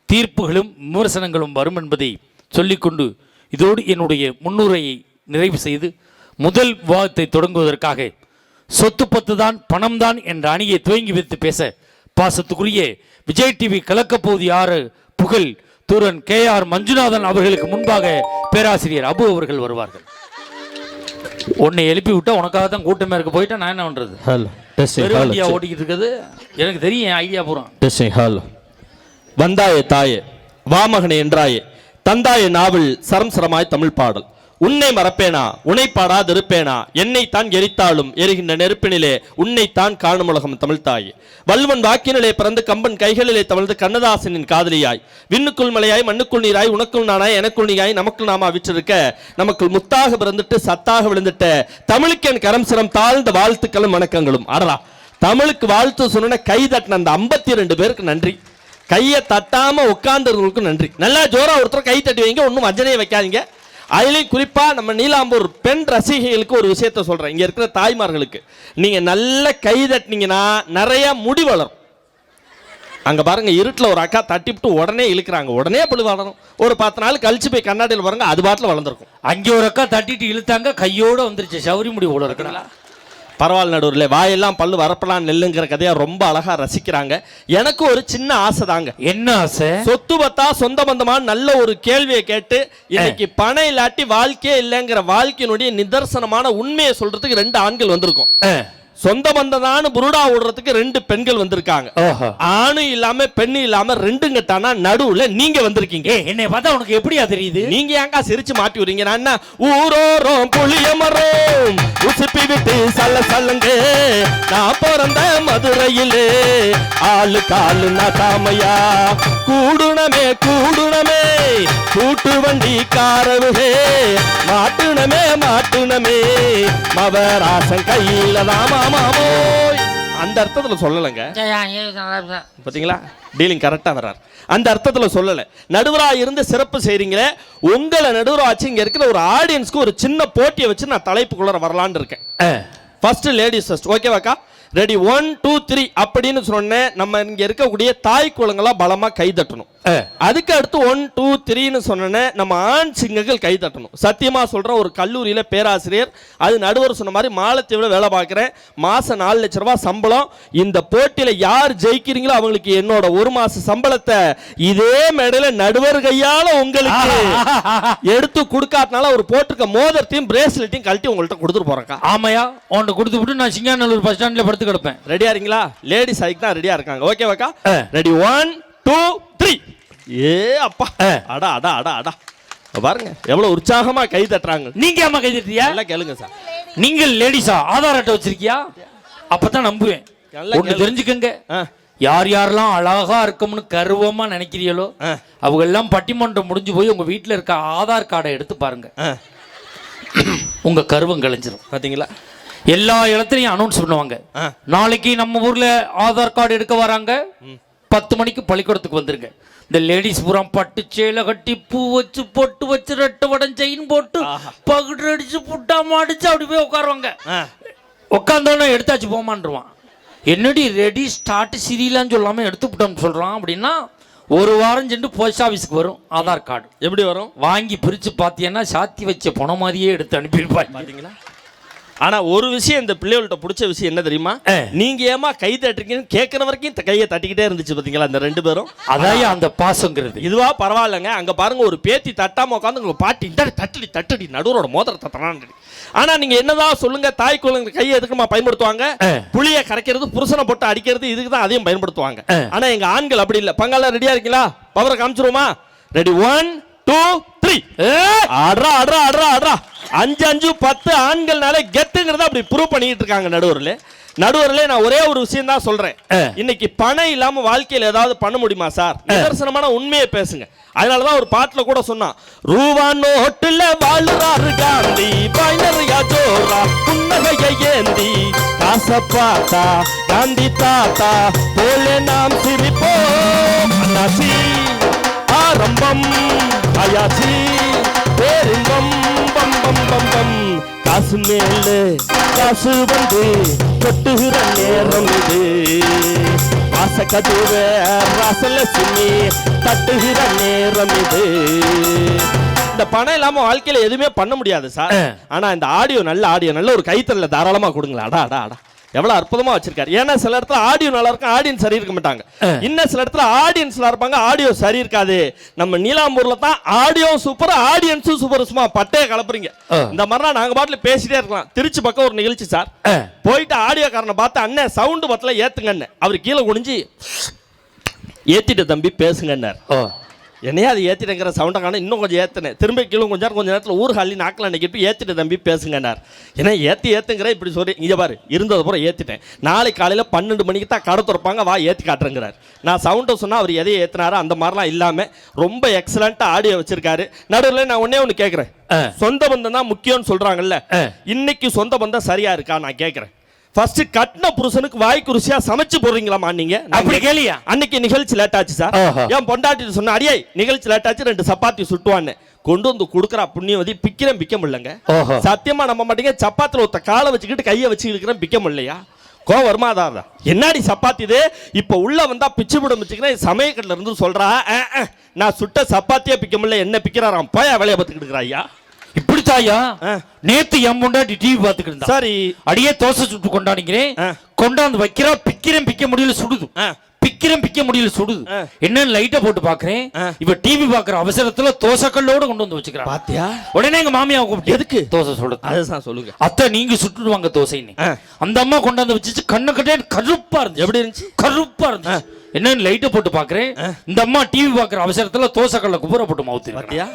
தீர்ப்புகளும் விமர்சனங்களும் வரும் என்பதை சொல்லிக்கொண்டு இதோடு என்னுடைய முன்னுரையை நிறைவு செய்து முதல் விவாதத்தை தொடங்குவதற்காக சொத்து பத்து தான் பணம் தான் என்ற அணியை துவங்கி வைத்து பேச பாசத்துக்குரிய விஜய் டிவி கலக்கப்போது யாரு புகழ் தூரன் KR மஞ்சுநாதன் அவர்களுக்கு முன்பாக பேராசிரியர் அபு அவர்கள் வருவார்கள். உன்னை எழுப்பி விட்டா உனக்காக தான் கூட்டமே இருக்க, போயிட்டா நான் என்ன பண்றது? ஓடிக்கிட்டு இருக்குது, எனக்கு தெரியும் என் ஐடியா பூரா. வந்தாயே தாயே வாமகனே என்றாயே தந்தாயே நாவல் சரம் சரமாய் தமிழ் பாடல். உன்னை மறப்பேனா உன்னை பாடாதிருப்பேனா, என்னைத்தான் எரித்தாலும் எரிகின்ற நெருப்பினிலே உன்னைத்தான் காணும் உலகம் தமிழ் தாயே. வல்வன் வாக்கினிலே பிறந்து கம்பன் கைகளிலே தவழ்ந்து கண்ணதாசனின் காதலியாய், விண்ணுக்குள் மலையாய் மண்ணுக்குள் நீராய் உனக்குள் நானாய் எனக்குள் நீயாய் நமக்குள் நாமா விற்றிருக்க, நமக்குள் முத்தாக பிறந்துட்டு சத்தாக விழுந்துட்ட தமிழுக்கு என் கரம் சிரம் தாழ்ந்த வாழ்த்துக்களும் வணக்கங்களும். ஆடலா தமிழுக்கு வாழ்த்து சொன்ன கை தட்டின அந்த 52 பேருக்கு நன்றி. கையை தட்டாம உட்கார்ந்தவர்களுக்கும் நன்றி. நல்லா ஜோரா ஒருத்தர் கை தட்டி வைங்க, ஒன்றும் வஞ்சனையை வைக்காதீங்க. அதுலேயும் குறிப்பாக நம்ம நீலாம்பூர் பெண் ரசிகைகளுக்கு ஒரு விஷயத்த சொல்கிறேன். இங்கே இருக்கிற தாய்மார்களுக்கு நீங்கள் நல்ல கை தட்டினீங்கன்னா நிறைய முடி வளரும். அங்கே பாருங்கள், இருட்டில் ஒரு அக்கா தட்டிவிட்டு உடனே இழுக்கிறாங்க, உடனே அப்படி வளரும். ஒரு 10 நாள் கழிச்சு போய் கண்ணாடியில் பாருங்க, அது பாட்டில் வளர்ந்துருக்கும். அங்கே ஒரு அக்கா தட்டிட்டு இழுத்தாங்க, கையோடு வந்துருச்சு, சௌரி முடி உள்ள இருக்கிறாங்களா? பரவாயில்ல நடுவில் வாயெல்லாம் பல்லு வரப்பலாம் நெல்லுங்கிற கதையை ரொம்ப அழகா ரசிக்கிறாங்க. எனக்கு ஒரு சின்ன ஆசை தாங்க. என்ன ஆசை? சொத்து பத்தா சொந்த பந்தமா நல்ல ஒரு கேள்வியை கேட்டு இன்னைக்கு பணம் இல்லாட்டி வாழ்க்கையே இல்லைங்கிற வாழ்க்கையினுடைய நிதர்சனமான உண்மையை சொல்றதுக்கு 2 ஆண்கள் வந்திருக்கும். சொந்த பந்ததான்னு புருடா ஓடுறதுக்கு 2 பெண்கள் வந்திருக்காங்க. ஆணும் இல்லாம பெண்ணு இல்லாம 2 கட்டானா நடுவுல நீங்க வந்திருக்கீங்க. என்னை பார்த்தா உனக்கு எப்படியா தெரியுது? நீங்க ஏங்கா சிரிச்சு மாட்டி விடுறீங்க? நான் என்ன ஊரோரம் புளிய மரம் உசுப்பி விட்டு சல்ல சல்லுங்க, நான் பிறந்த மதுரையிலே ஆளு காலு நாட்டாமையா கூடுனமே கூடுனமே கூட்டு வண்டி காரவுகே மாட்டுனமே மாட்டுனமே மவராசன் கையில தாமா. அந்த அர்த்தத்துல சொல்லலைங்க. பாத்தீங்களா, டீலிங் கரெக்டா வர்றார். அந்த அர்த்தத்துல சொல்லல. நடுவரா இருந்து சிறப்பு செய்றீங்களே, உங்களை நடுவரா வச்சு இங்க இருக்கிற ஒரு ஆடியன்ஸ்க்கு ஒரு சின்ன போட்டியை வச்சு நான் தலைப்புக்குள்ள வரலான்னு இருக்கேன். ஃபர்ஸ்ட் லேடிஸ் ஃபர்ஸ்ட், ஓகேவாக்கா? ரெடி 1 2 3 அப்படின்னு சொன்னேன். நம்ம இங்க இருக்கக்கூடிய தாய் குளங்களா பலமா கை தட்டணும். அதுக்கு அடுத்து 1 2 3ன்னு சொன்னேன், நம்ம ஆண் சிங்கங்கள் கை தட்டணும். சத்தியமா சொல்றேன், ஒரு கல்லூரியில பேராசிரியர், அது நடுவர் சொன்ன மாதிரி மாலத்தீவுல வேலை பார்க்கிறேன், மாசம் 4 லட்சம் ரூபாய் சம்பளம். இந்த போட்டியில யார் ஜெயிக்கிறீங்களோ அவங்களுக்கு என்னோட 1 மாச சம்பளத்தை இதே மேடையில நடுவர் கையால உங்களுக்கு எடுத்து கொடுக்காதனால அவர் போட்டிருக்க மோதிரத்தையும் பிரேஸ்லெட்டையும் கழட்டி உங்கள்கிட்ட கொடுத்துட்டு போறேன்க்கா. ஆமையா, உன்கிட்ட கொடுத்து விட்டு நான் சிங்காநல்லூர் பஸ் ஸ்டாண்ட்ல படுத்து கிடப்பேன். ரெடியா இருக்கீங்களா? லேடிஸ் அதுக்கு தான் ரெடியா இருக்காங்க. ஓகேவாக்கா? ரெடி 1 2 3. ஏ அப்பா, அடா அடா அடா அடா, பாருங்க எவ்வளவு உற்சாகமா கை தட்டுறாங்க. நீங்க அம்மா கை தட்டியா? நல்லா கேளுங்க சார். நீங்கள் லேடிஸா ஆதார் அட்டை வச்சிருக்கியா? அப்பதான் நம்புவேன். ஒண்ணு தெரிஞ்சுக்கங்க, யார் யாரெல்லாம் அழகா இருக்கும்னு கர்வமா நினைக்கிறீங்களோ அவங்க எல்லாம் பட்டிமன்றம் முடிஞ்சு போய் உங்க வீட்டுல இருக்க ஆதார் கார்டை எடுத்து பாருங்க. உங்க கருவம் கலைஞ்சிரும். பாத்தீங்களா? எல்லா இடத்துலையும் அனௌன்ஸ் பண்ணுவாங்க, நாளைக்கு நம்ம ஊர்ல ஆதார் கார்டு எடுக்க வராங்க, 10 மணிக்கு பள்ளிக்கூடத்துக்கு வந்துருங்க. இந்த லேடிஸ் பூரா பட்டு சேலை கட்டி பூ வச்சு பொட்டு வச்சு ரெட்டை வடம் செயின் போட்டு பகுடு அடிச்சு புட்டாம அடிச்சு அப்படி போய் உட்காருவாங்க. உட்காந்தோன்னா எடுத்தாச்சு போமான்ருவான். என்னடி ரெடி ஸ்டார்ட் சிரியலான்னு சொல்லாமல் எடுத்து விட்டோம்னு சொல்கிறான். அப்படின்னா ஒரு வாரம் சென்று போஸ்ட் ஆஃபீஸுக்கு வரும் ஆதார் கார்டு. எப்படி வரும்? வாங்கி பிரித்து பார்த்தீங்கன்னா சாத்தி வச்ச பணம் மாதிரியே எடுத்து அனுப்பியிருப்பாங்க. பார்த்தீங்களா? ஆனா ஒரு விஷயம் இந்த பிள்ளைகள்கிட்ட பிடிச்ச விஷயம் என்ன தெரியுமா? நீங்க ஏமா கை தட்டுறீங்கன்னு கேட்கற வரைக்கும் கையை தட்டிக்கிட்டே இருந்துச்சு. பாத்தீங்களா அந்த 2 பேரும்? அதான் அந்த பாசங்கிறது. இதுவா பரவாயில்லைங்க. அங்க பாருங்க, ஒரு பேத்தி தட்டாம உட்காந்து உங்க பாட்டி தட்டுடி தட்டுடி நடுவரோட மோதிரத்தை தட்டான்னு. ஆனா நீங்க என்னதான் சொல்லுங்க, தாய் குழந்தை கையை எதுக்குமா பயன்படுத்துவாங்க? புளிய கரைக்கிறது, புருஷனை போட்டு அடிக்கிறது, இதுக்கு தான் அதையும் பயன்படுத்துவாங்க. ஆனா எங்க ஆண்கள் அப்படி இல்லை. பங்காள ரெடியா இருக்கீங்களா? பவரை காமிச்சிருவோமா? ரெடி 1 2 3. ஆடுறா ஆடுறா ஆடுறா ஆடுறா. 5 5 10 ஆண்கள்னாலே கெத்துங்கிறத அப்படி ப்ரூவ் பண்ணிட்டு இருக்காங்க நடுவர்களே. நான் ஒரே ஒரு விஷயம் தான் சொல்றேன். இன்னைக்கு பணம் இல்லாம வாழ்க்கையில் ஏதாவது பண்ண முடியுமா சார்? நிதர்சனமான உண்மையை பேசுங்க. அதனாலதான் ஒரு பாட்டுல கூட சொன்னான், ரூபா நோட்டுல வாழுறாரு காந்தி, பைனரியா ஜோரா புன்னகையை ஏந்தி, காசை பார்த்தா காந்தி தாத்தா போல நாம் சிரிப்போம். அண்ணாச்சி ஆரம்பம் ஆயாச்சி பேரின்பம் பம் பம் பம் பம். காசு மேல காசு வந்து கொட்டுகிற நேரம் இது, வாச கதுவ ராசல சுமி தட்டுகிற நேரம் இது. இந்த பணம் இல்லாம வாழ்க்கையில எதுவுமே பண்ண முடியாது சார். ஆனா இந்த ஆடியோ நல்ல ஒரு கைத்தறல தாராளமா கொடுங்களா. அடா அடா அடா எவ்வளவு அற்புதமா வச்சிருக்காரு. ஏன்னா சில இடத்துல ஆடியோ நல்லா இருக்கும், ஆடியன்ஸ் சரி இருக்க மாட்டாங்க. இன்னும் சில இடத்துல ஆடியன்ஸ்ல இருப்பாங்க, ஆடியோ சரி இருக்காது. நம்ம நீலாம்பூர்ல தான் ஆடியோ சூப்பர், ஆடியன்ஸும் சூப்பர். சும்மா பட்டைய கலப்புறீங்க. இந்த மாதிரிலாம் நாங்க பாட்டுல பேசிட்டே இருக்கலாம். திருச்சி பக்கம் ஒரு நிகழ்ச்சி சார், போயிட்டு ஆடியோ காரனை பார்த்து, அண்ணன் சவுண்டு பத்தல ஏத்துங்க. அவர் கீழே குனிஞ்சு ஏத்திட்டு தம்பி பேசுங்க. என்னையா அது ஏற்றிட்டுங்கிற சவுண்டை காண இன்னும் கொஞ்சம் ஏற்றினேன். திரும்ப கீழே கொஞ்சம் நேரத்தில் ஊர்காலி நாக்கில் நினைக்கிட்டு ஏற்றிட்டு தம்பி பேசுங்கன்னார். ஏன்னா ஏற்றுங்கிற இப்படி சொல்லி இங்கே பாரு இருந்தது பூரா ஏற்றிட்டேன். நாளைக்கு காலையில் 12 மணிக்கு தான் கடை திறப்பாங்க, வா ஏற்றி காட்டுறேங்கிறார். நான் சவுண்டை சொன்னால் அவர் எதையை ஏற்றினாரோ அந்த மாதிரிலாம் இல்லாமல் ரொம்ப எக்ஸலண்ட்டாக ஆடியோ வச்சிருக்காரு. நடுவில் நான் ஒன்று கேட்குறேன், சொந்த பந்தம் தான் முக்கியம்னு சொல்கிறாங்கல்ல, இன்னைக்கு சொந்த பந்தம் சரியா இருக்கா நான் கேட்குறேன். ஃபர்ஸ்ட் கட்டின புருஷனுக்கு வாய்க்கு ருசியா சமைச்சு போடுறீங்களாமா நீங்க? அப்படி கேளியா? அன்னைக்கு நிகழ்ச்சி லேட் ஆச்சு சார். ஏன் பொண்டாட்டி சொன்ன, அடியே நிகழ்ச்சி லேட் ஆச்சு 2 சப்பாத்தி சுட்டுவான்னு கொண்டு வந்து கொடுக்குறா புண்ணியவதி. பிக்க முடியலங்க. சத்தியமா நம்ப மாட்டீங்க, சப்பாத்தில ஒருத்த காலை வச்சுக்கிட்டு கையை வச்சுக்கிறேன், பிக்க முடியலையா? கோவம் வருமா? அதான் என்னடி சப்பாத்தி இது, இப்ப உள்ள வந்தா பிச்சு விட வச்சுக்கிறேன். சமயக்கட்டில இருந்து சொல்றா, நான் சுட்ட சப்பாத்தியா பிக்க முடியல, என்ன பிக்கிறாராம், போயா வேலையை பார்த்துக்கிட்டு இருக்கிறாயா? இப்படித்தாயா? நேத்து என் முன்னாடி டிவி பாத்துக்கிட்டு சரி, அடியே தோசை சுட்டு கொண்டாடிக்கிறேன், கொண்டாந்து வைக்கிறா, பிக்க முடியல சுடுது, பிக்க முடியல சுடுது. என்னன்னு லைட்டை போட்டு பாக்குறேன், இவ டிவி பாக்குற அவசரத்துல தோசை கல்லோட கொண்டு வந்து வச்சுக்கிறா. பாத்தியா? உடனே எங்க மாமியாவை கூப்பிட்டு, எதுக்கு தோசை சுடுது? அதுதான் சொல்லுங்க அத்தை, நீங்க சுட்டுடுவாங்க தோசைன்னு. அந்த அம்மா கொண்டாந்து வச்சு கண்ணு கட்டே கருப்பா இருந்துச்சு. எப்படி இருந்துச்சு? கருப்பா இருந்துச்சு. என்னன்னு லைட்டை போட்டு பாக்குறேன், இந்த அம்மா டிவி பாக்குற அவசரத்துல தோசை கல்ல குப்புற போட்டு மவுத்து. பாத்தியா?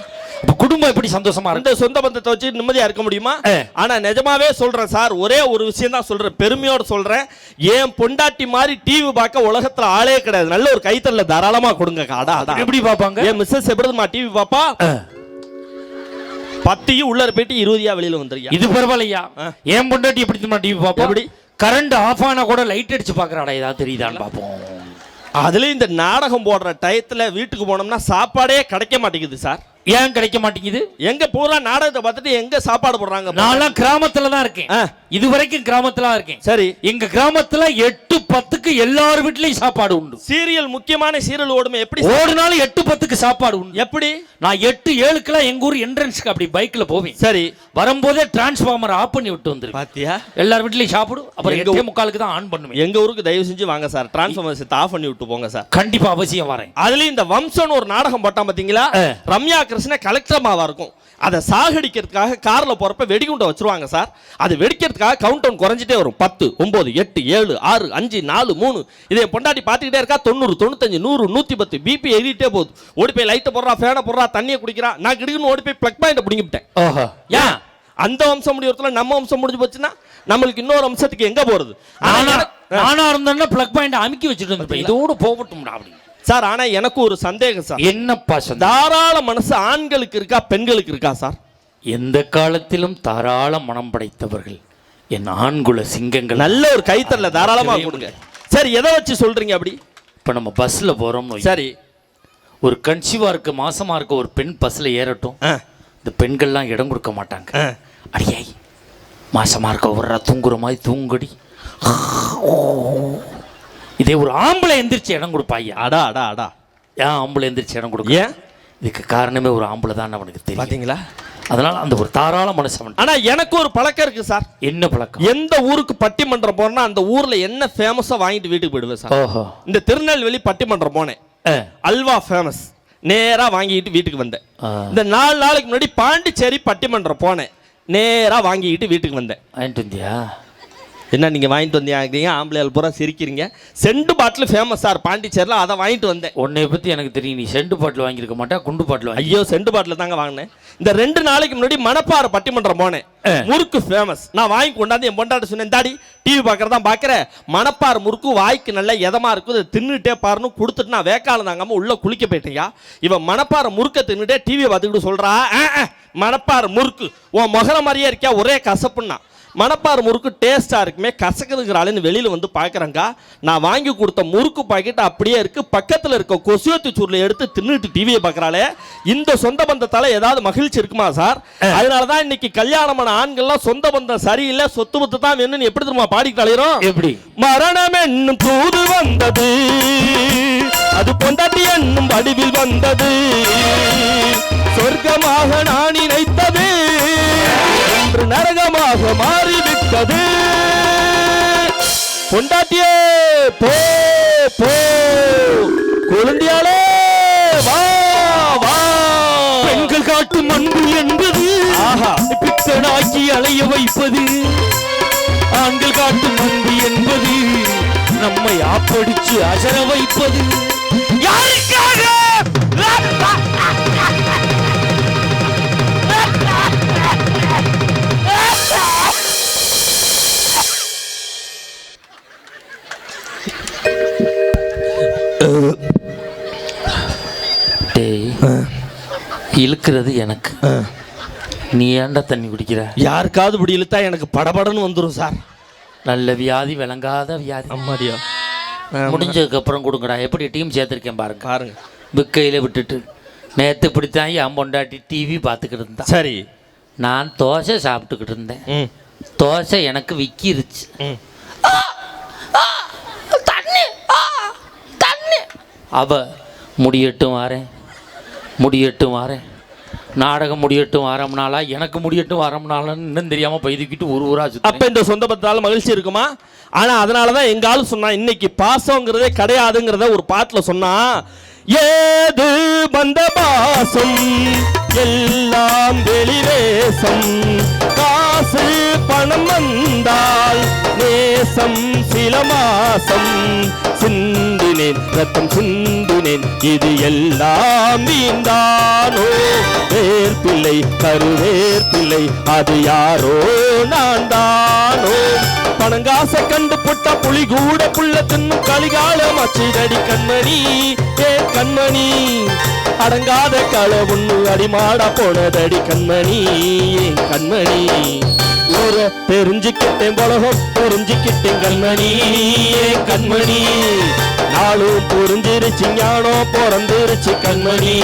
குடும்பம் எப்படி சந்தோஷமா இருக்கு? சொந்த பந்தத்தை வச்சு நிம்மதியா இருக்க முடியுமா? ஆனா நிஜமாவே சொல்றேன் சார், ஒரே ஒரு விஷயம் தான் சொல்றேன், பெருமையோட சொல்றேன். ஏன் பொண்டாட்டி மாதிரி டிவி பார்க்க உலகத்துல ஆளே கிடையாது. நல்ல ஒரு கைத்தறல தாராளமா கொடுங்க. எப்படி பாப்பாங்க? என் மிஸ்ஸஸ் எப்படிமா டிவி பாப்பா? 10 உள்ள போயிட்டு 20 வெளியில வந்துருக்கா. இது பரவாயில்லையா? ஏன் பொண்டாட்டி எப்படி டிவி பாப்பா? எப்படி கரண்ட் ஆஃப் ஆனா கூட லைட் அடிச்சு பாக்குறாடா, ஏதாவது தெரியுதான்னு பாப்போம். அதுல இந்த நாடகம் போடுற டயத்துல வீட்டுக்கு போனோம்னா சாப்பாடே கிடைக்க மாட்டேங்குது சார். ஏன் கிடைக்க மாட்டேங்குது? எங்க பூரா நாடகத்தை பார்த்துட்டு எங்க சாப்பாடு போடுறாங்க? நான் கிராமத்துல தான் இருக்கேன், இது வரைக்கும் கிராமத்துல இருக்கேன். சரி, எங்க கிராமத்துல 8-10க்கு எல்லார் வீட்லயும் சாப்பாடு உண்டு. சீரியல், முக்கியமான சீரியல் ஓடுமே, எப்படி ஓடுனாலும் 8-10க்கு சாப்பாடு உண்டு. எப்படி? நான் 8-7க்குலாம் எங்க ஊர் என்ட்ரன்ஸ்க்கு அப்படி பைக்ல போவேன். சரி, வரும்போதே டிரான்ஸ்ஃபார்மர் ஆஃப் பண்ணி விட்டு வந்துரு. பாத்தியா? எல்லார் வீட்லயும் சாப்பிடு. அப்புறம் 8:45க்கு தான் ஆன் பண்ணுவேன். எங்க ஊருக்கு தயவு செஞ்சு வாங்க சார், டிரான்ஸ்ஃபார்மர் ஆஃப் பண்ணி விட்டு போங்க சார். கண்டிப்பா அவசியம் வரேன். அதுலயும் இந்த வம்சம்னு ஒரு நாடகம் போட்டான் பாத்தீங்களா? ரம்யா கிருஷ்ண கலெக்டர் மாவா இருக்கும். அதை சாகடிக்கிறதுக்காக கார்ல போறப்ப வெடிகுண்டை வச்சிருவாங்க சார். அது வெடிக்கிறதுக்காக கவுண்ட் டவுன் குறைஞ்சிட்டே வரும். 10 9 8 7 6 5 4 3. இதை பொண்டாட்டி பார்த்துக்கிட்டே இருக்கா. 90 95 100 110 பிபி ஏறிட்டே போகுது. ஓடி போய் லைட்டை போடுறா, ஃபேனை போடுறா, தண்ணியை குடிக்கிறா. நான் கிடுக்குன்னு ஓடி போய் பிளக் பாயிண்ட் பிடிங்கிட்டேன். ஏன் அந்த வம்சம் முடிவுறதுல நம்ம வம்சம் முடிஞ்சு போச்சுன்னா நம்மளுக்கு இன்னொரு வம்சத்துக்கு எங்க போறது? ஆனா இருந்தோம்னா பிளக் பாயிண்ட் அமுக்கி வச்சுட்டு இதோடு போகட்டும் அப்படி சார். ஆனா எனக்கு ஒரு சந்தேகம் சார். என்னப்பா? தாராள மனசு ஆண்களுக்கு இருக்கா பெண்களுக்கு இருக்கா சார்? எந்த காலத்திலும் தாராள மனம் படைத்தவர்கள் என் ஆண்குல சிங்கங்கள். நல்ல ஒரு கைத்தறல தாராளமா கொடுங்க. சரி, எதை வச்சு சொல்றீங்க அப்படி? இப்போ நம்ம பஸ்ஸில் போகிறோம். சரி, ஒரு கன்சீவாக இருக்க மாசமாக இருக்க ஒரு பெண் பஸ்ஸில் ஏறட்டும், இந்த பெண்கள்லாம் இடம் கொடுக்க மாட்டாங்க. அடியாய் மாசமாக இருக்க ஒரு தூங்குற மாதிரி தூங்குடி. இதே ஒரு ஆம்பளை எந்திரிச்சு இடம் கொடுப்பாய்யா. அடா அடா அடா. ஏன் ஆம்பளை எந்திரிச்சு இடம் கொடுக்க? ஏன்? இதுக்கு காரணமே ஒரு ஆம்பளை தான் அவனுக்கு தெரியும். பார்த்தீங்களா? அதனால அந்த ஒரு தாராள மனுஷன். ஆனா எனக்கு ஒரு பழக்கம் இருக்கு சார். என்ன பழக்கம்? எந்த ஊருக்கு பட்டிமன்றம் போறேன்னா அந்த ஊர்ல என்ன ஃபேமஸா வாங்கிட்டு வீட்டுக்கு போயிடுவேன் சார். ஓஹோ. இந்த திருநெல்வேலி பட்டிமன்றம் போனேன், அல்வா ஃபேமஸ், நேரா வாங்கிட்டு வீட்டுக்கு வந்தேன். இந்த 4 நாளைக்கு முன்னாடி பாண்டிச்சேரி பட்டிமன்றம் போனேன், நேரா வாங்கிட்டு வீட்டுக்கு வந்தேன். வாங்கிட்டு வந்தியா? என்ன நீங்கள் வாங்கிட்டு வந்தீங்க? ஆம்பளையால் பூரா சிரிக்கிறீங்க. செண்டு பாட்டில் ஃபேமஸ் சார் பாண்டிச்சேரியில், அதை வாங்கிட்டு வந்தேன். உன்னை பற்றி எனக்கு தெரியும், நீ செண்டு பாட்டில் வாங்கியிருக்க மாட்டா, குண்டு பாட்டில் வாங்கி. ஐயோ, செண்டு பாட்டில் தாங்க வாங்கினேன். இந்த 2 நாளைக்கு முன்னாடி மணப்பாறை பட்டிமன்றம் போனேன், முறுக்கு ஃபேமஸ். நான் வாங்கி கொண்டாந்து என் பொண்டாட்ட சொன்னேன், தாடி டிவி பார்க்குறதான் பார்க்குறேன், மணப்பாறை முறுக்கு வாய்க்கு நல்லா எதமாக இருக்கும், இதை தின்னுட்டே பாருன்னு கொடுத்துட்டு நான் வேக்காலம் தாங்காமல் உள்ளே குளிக்க போயிட்டேயா. இவன் மணப்பாறை முறுக்கை தின்னுட்டே டிவியை பார்த்துக்கிட்டு சொல்கிறா, மணப்பாறை முறுக்கு உன் முகர மாதிரியே இருக்கியா, ஒரே கசப்புன்னா. மணப்பாறை முறுக்கு டேஸ்ட்டாக இருக்குமே, கசக்குதுங்கிறாளேன்னு வெளியில் வந்து பார்க்குறேங்க. நான் வாங்கி கொடுத்த முறுக்கு பாக்கெட் அப்படியே இருக்குது. பக்கத்தில் இருக்க கொசுவத்தி சூரில் எடுத்து தின்னுட்டு டிவியை பார்க்குறாளே. இந்த சொந்த பந்தத்தால் ஏதாவது மகிழ்ச்சி இருக்குமா சார்? அதனால தான் இன்னைக்கு கல்யாணமான ஆண்கள்லாம் சொந்த பந்தம் சரியில்லை, சொத்து பத்து தான் வேணும்னு எப்படி தெரியுமா பாடிக்கிட்டு அலையிறோம்? எப்படி? மரணம் என்னும் தூது வந்தது, அது பொண்டாட்டி என்னும் வடிவில் வந்தது, சொர்க்கமாக நான் நினைத்தது இன்று நரகமாக மாறிவிட்டது. பொண்டாட்டியே போ போ, குழந்தையாலே வா வா. பெண்கள் காட்டும் அன்பு என்பது பித்தனாக்கி அலைய வைப்பது, ஆண்கள் காட்டும் அன்பு என்பது நம்மை ஆப்படிச்சு அசர வைப்பது. யாருக்காக? இழுக்கிறது எனக்கு, நீ ஏன்டா தண்ணி குடிக்கிற? யாருக்காவது இப்படி இழுத்தா எனக்கு படபடன்னு வந்துடும் சார். நல்ல வியாதி, விளங்காத வியாதி. அம்மாடியா, முடிஞ்சதுக்கு அப்புறம் கொடுங்கடா. எப்படி டீம் சேர்த்துருக்கேன் பாருங்க. பாருங்க, புக்கையில் விட்டுட்டு நேற்று இப்படித்தான் என் பொண்டாட்டி டிவி பார்த்துக்கிட்டு இருந்தான். சரி, நான் தோசை சாப்பிட்டுக்கிட்டு இருந்தேன். தோசை எனக்கு விக்கிருச்சு. தண்ணி தண்ணி. அவ முடியட்டும் வாரேன், முடியட்டும் வாரேன், நாடகம் முடியட்டும் வாரம்னாலா, எனக்கு முடியட்டும் வாரம்னாலான்னு இன்னும் தெரியாமல் பைதுக்கிட்டு ஒரு ஊராச்சு. அப்போ இந்த சொந்த பத்தால மகிழ்ச்சி இருக்குமா? ஆனால் அதனால தான் எங்கள் ஆள் சொன்னா, இன்னைக்கு பாசங்கிறதே கிடையாதுங்கிறத ஒரு பாட்டில் சொன்னா, ஏது வந்த பாசம் எல்லாம் வெளிவேசம், காசு பணம் வந்தால் நேசம் சில மாசம், சிந்தினேன் ரத்தம் சிந்தினேன் இது எல்லாம் வீந்தானோ, வேர்பிள்ளை கருவேற்பிள்ளை அது யாரோ நான் தானோ, பணங்காசை கண்டு புட்ட புலி கூட புள்ள தின்னும் கலிகாலம் அச்சிதடி கண்மணி, ஏ கண்மணி, அடங்காத களை ஒண்ணு அடிமாடா போனதடி கண்மணி, ஏன் கண்மணி, ஒரு தெரிஞ்சுக்கிட்டேன் உலகம் புரிஞ்சுக்கிட்டேன் கண்மணி, ஏன் கண்மணி, நாளும் புரிஞ்சிருச்சு ஞானம் பிறந்துருச்சு கண்மணி,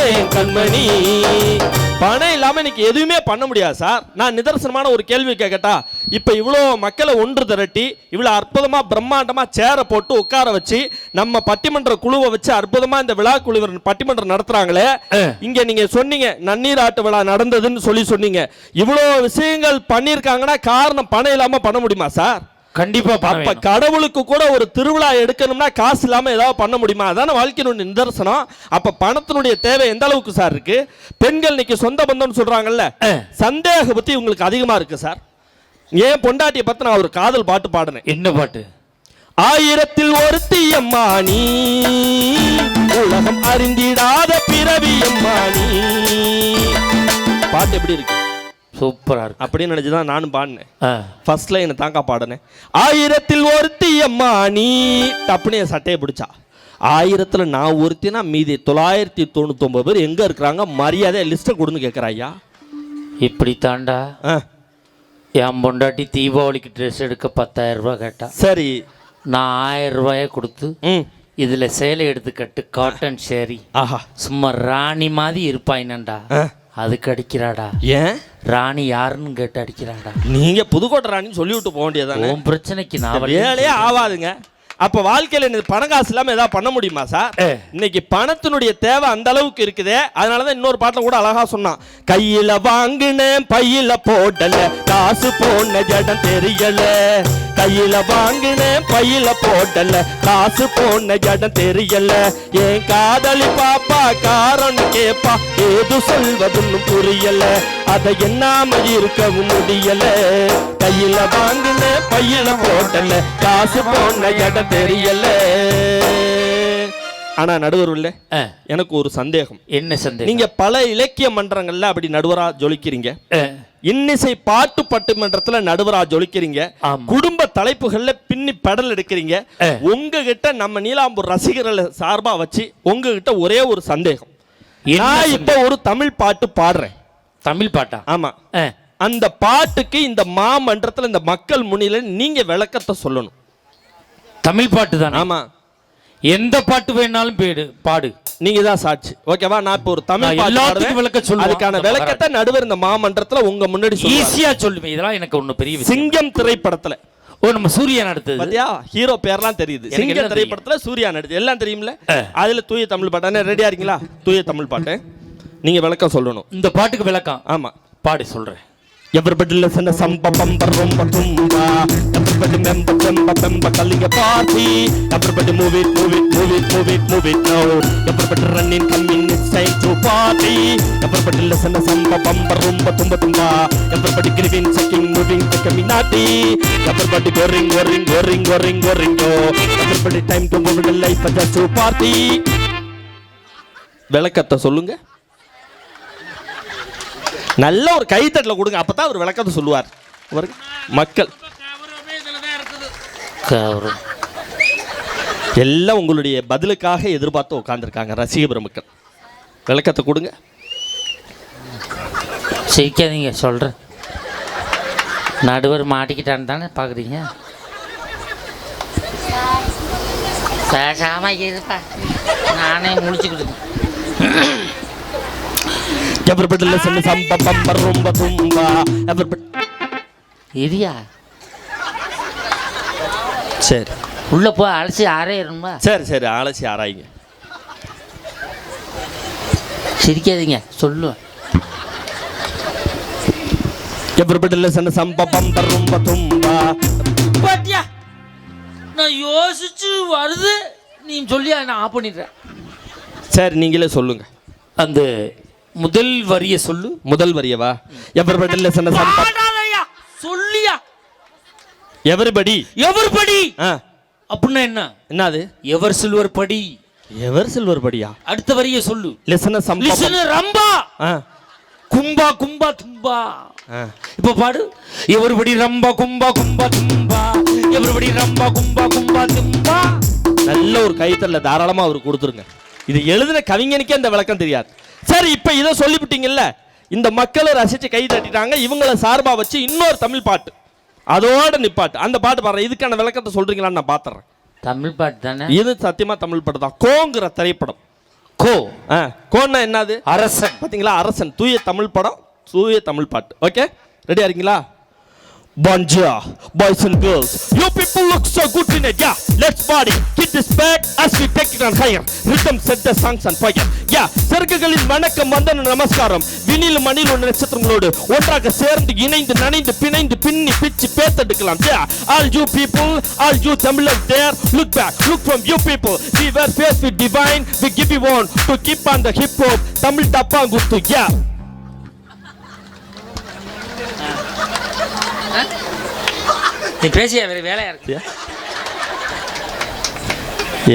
ஏன் கண்மணி. பணம் இல்லாமல் இன்னைக்கு எதுவுமே பண்ண முடியாது சார். நான் நிதர்சனமான ஒரு கேள்வி கேட்கட்டா? இப்போ இவ்வளோ மக்களை ஒன்று திரட்டி இவ்வளோ அற்புதமாக பிரம்மாண்டமாக சேரை போட்டு உட்கார வச்சு நம்ம பட்டிமன்ற குழுவை வச்சு அற்புதமாக இந்த விழா குழுவர் பட்டிமன்றம் நடத்துகிறாங்களே, இங்கே நீங்கள் சொன்னீங்க நன்னீர் ஆட்டு விழா நடந்ததுன்னு சொன்னீங்க. இவ்வளோ விஷயங்கள் பண்ணியிருக்காங்கன்னா காரணம் பணம் இல்லாமல் பண்ண முடியுமா சார்? கண்டிப்பா. அப்ப கடவுளுக்கு கூட ஒரு திருவிழா எடுக்கணும்னா காசு இல்லாம ஏதாவது பண்ண முடியுமா? அதான வாழ்க்கையினுடைய நிதர்சனம். அப்ப பணத்தினுடைய தேவை எந்த அளவுக்கு சார் இருக்கு? பெண்கள் இன்னைக்கு சொந்த பந்தம்னு சொல்றாங்கல்ல, சந்தேக புத்தி உங்களுக்கு அதிகமா இருக்கு சார். ஏன் பொண்டாட்டியை பத்தி நான் ஒரு காதல் பாட்டு பாடுனேன். என்ன பாட்டு? ஆயிரத்தில் ஒருத்தி அம்மா நீ, உலகம் அறிந்திடாத பிறவி அம்மா நீ. பாட்டு எப்படி இருக்கு? சூப்பரா இருக்கு. அப்படின்னு நினைச்சுதான் நானும் பாடினேன். ஃபர்ஸ்ட் லைன் தாங்க பாடினேன். ஆயிரத்தில் ஒருத்தி அம்மா நீ, டப்புனே சட்டையை பிடிச்சா. 1000ல் நான் ஒருத்தினா மீதி 999 பேர் எங்க இருக்கிறாங்க, மரியாதை லிஸ்ட்டை கொடுன்னு கேட்குறா. ஐயா இப்படி தாண்டா என் பொண்டாட்டி தீபாவளிக்கு ட்ரெஸ் எடுக்க 10,000 ரூபாய் கேட்டா. சரி, நான் 1000 ரூபாய கொடுத்து இதுல சேலை எடுத்து கட்டு காட்டன் சேரி. ஆஹா, சும்மா ராணி மாதிரி இருப்பாயினண்டா. அதுக்கு அடிக்கிறாடா. ஏன் ராணி யாருன்னு கேட்டு அடிக்கிறாடா. நீங்க புதுக்கோட்டை ராணின்னு சொல்லி விட்டு போக வேண்டியதானே. உன் பிரச்சனைக்கு நான் வேலையே ஆகாதுங்க. அப்ப வாழ்க்கையில எனக்கு பணம் காசு இல்லாம ஏதாவது பண்ண முடியுமா சார்? இன்னைக்கு பணத்தினுடைய தேவை அந்த அளவுக்கு இருக்குதே. அதனாலதான் இன்னொரு பாட்டுல கூட அழகா சொன்னான், கையில வாங்கினேன் பையில போடல, காசு போன ஜடம் தெரியல. கையில வாங்கினேன் பையில போடல, காசு போன ஜடம் தெரியல. என் காதலி பாப்பா காரணம் கேப்பா, ஏது சொல்வதுன்னு புரியல, அதை என்னாம இருக்கவும் முடியல. கையில வாங்கினேன் பையில போடல, காசு போன ஜடம் தெரியல. ஆனா நடுவர் இல்ல, எனக்கு ஒரு சந்தேகம். என்ன சந்தேகம்? நீங்க பல இலக்கிய மன்றங்கள்ல அப்படி நடுவரா ஜொலிக்கிறீங்க, இன்னிசை பாட்டு பட்டிமன்றத்துல நடுவரா ஜொலிக்கிறீங்க, குடும்ப தலைப்புகள்ல பின்னி படல் எடுக்கிறீங்க. உங்ககிட்ட நம்ம நீலாம்பூர் ரசிகர்களை சார்பா வச்சு உங்ககிட்ட ஒரே ஒரு சந்தேகம். நான் இப்ப ஒரு தமிழ் பாட்டு பாடுறேன். தமிழ் பாட்டா? ஆமா. அந்த பாட்டுக்கு இந்த மாமன்றத்துல இந்த மக்கள் முன்னில நீங்க விளக்கத்தை சொல்லணும். தமிழ் பாட்டு தான்? ஆமா. எந்த பாட்டு வேணாலும் பாடு, நீங்க தான் சாட்சி. ஓகேவா? நான் இப்ப ஒரு தமிழ் பாட்டு விளக்க சொல்லுவேன். அதுக்கான விளக்கத்தை நடுவர் இந்த மாமன்றத்துல உங்க முன்னாடி ஈஸியா சொல்லுவேன். இதெல்லாம் எனக்கு ஒண்ணு பெரிய விஷயம். சிங்கம் திரைப்படத்துல நம்ம சூர்யா நடித்தது பாத்தியா? ஹீரோ பேர்லாம் தெரியுது. சிங்கம் திரைப்படத்துல சூர்யா நடிச்சது எல்லாம் தெரியும்ல. அதுல தூய தமிழ் பாட்டு. ரெடியா இருக்கீங்களா? தூய தமிழ் பாட்டு நீங்க விளக்கம் சொல்லணும். இந்த பாட்டுக்கு விளக்கம்? ஆமா, பாடி சொல்றேன். Everybody listen to samba bamba rumba tumba. Everybody member temba temba calling a party. Everybody move it, move it, move it, move it, move it now. Everybody running, coming, it's time to party. Everybody listen to samba bamba rumba tumba tumba. Everybody giving, checking, moving, becoming naughty. Everybody going, going, going, going, going, go. Everybody time to move the life just to party. விளக்கத்தை சொல்லுங்க. நல்ல ஒரு கைத்தட்டல கொடுங்க, அப்பதான் ஒரு விளக்கத்தை சொல்லுவார். மக்கள் எல்லாம் உங்களுடைய பதிலுக்காக எதிர்பார்த்து உட்கார்ந்துருக்காங்க ரசிக பெருமக்கள். விளக்கத்தை கொடுங்க. சிரிக்காதீங்க, சொல்றேன். நடுவர் மாட்டிக்கிட்டான்னு தானே பாக்குறீங்க? பேசாம இருப்பா, நானே முடிச்சுக்கிட்டு. Everybody listen to samba bamba rumba tumba. Everybody. இரியா. சரி, உள்ள போய் அலசி ஆராயணுமா? சரி சரி, அலசி ஆராய்ங்க. சிரிக்காதீங்க, சொல்லு. Everybody listen to samba bamba rumba tumba. பாத்தியா, நான் யோசிச்சு வருது, நீ சொல்லியா நான் ஆஃப் பண்ணிடுறேன். சரி, நீங்களே சொல்லுங்க. அந்த முதல் வரிய சொல்லு. முதல் வரியவா? Everybody listen to samba. சொல்லியா? Everybody. Everybody. அப்படின்னா என்ன? என்னது? எவர் சில்வர் படி. எவர் சில்வர் படியா? அடுத்த வரிய சொல்லு. Listen to samba. Listen Rambha. கும்பா கும்பா தும்பா. இப்ப பாடு. எவர்படி ரம்பா கும்பா கும்பா தும்பா. எவர்படி ரம்பா கும்பா கும்பா தும்பா. நல்ல ஒரு கைத்தல்ல தாராளமா அவர் கொடுத்துருங்க. இது எழுதின கவிஞனுக்கே அந்த விளக்கம் தெரியாது. சரி, இப்ப இதை சொல்லிவிட்டீங்கல்ல, இந்த மக்களை ரசிச்சு கை தட்டிட்டாங்க. இவங்களை சார்பா வச்சு இன்னொரு தமிழ் பாட்டு, அதோட நிப்பாட்டு. அந்த பாட்டு பாடுற, இதுக்கான விளக்கத்தை சொல்றீங்களான்னு நான் பாத்துறேன். தமிழ் பாட்டு தானே இது? சத்தியமா தமிழ் பாட்டு தான். கோங்கிற திரைப்படம். கோ. கோன்னா என்னது? அரசன். பாத்தீங்களா? அரசன். தூய தமிழ் படம், தூய தமிழ் பாட்டு. ஓகே, ரெடியா இருக்கீங்களா? Bonjour, boys and girls. You people look so good in it. Yeah, let's party. Hit this back as we take it on higher. Rhythm set the songs on fire. Yeah, சர்க்குகளின் வணக்கம், வந்தன நமஸ்காரம். விண்ணில் மண்ணில் உள்ள நட்சத்திரங்களோடு ஒன்றாக சேர்ந்து இணைந்து நனைந்து பிணைந்து பின்னி பிச்சு பேத்தெடுக்கலாம். Yeah, all you people, all you Tamilans there, look back, look from you people. We were faced with divine. We give you one to keep on the hip hop. Tamil tapanguttu. Yeah. நீ பேசியா வேற வேலையா இருக்கு?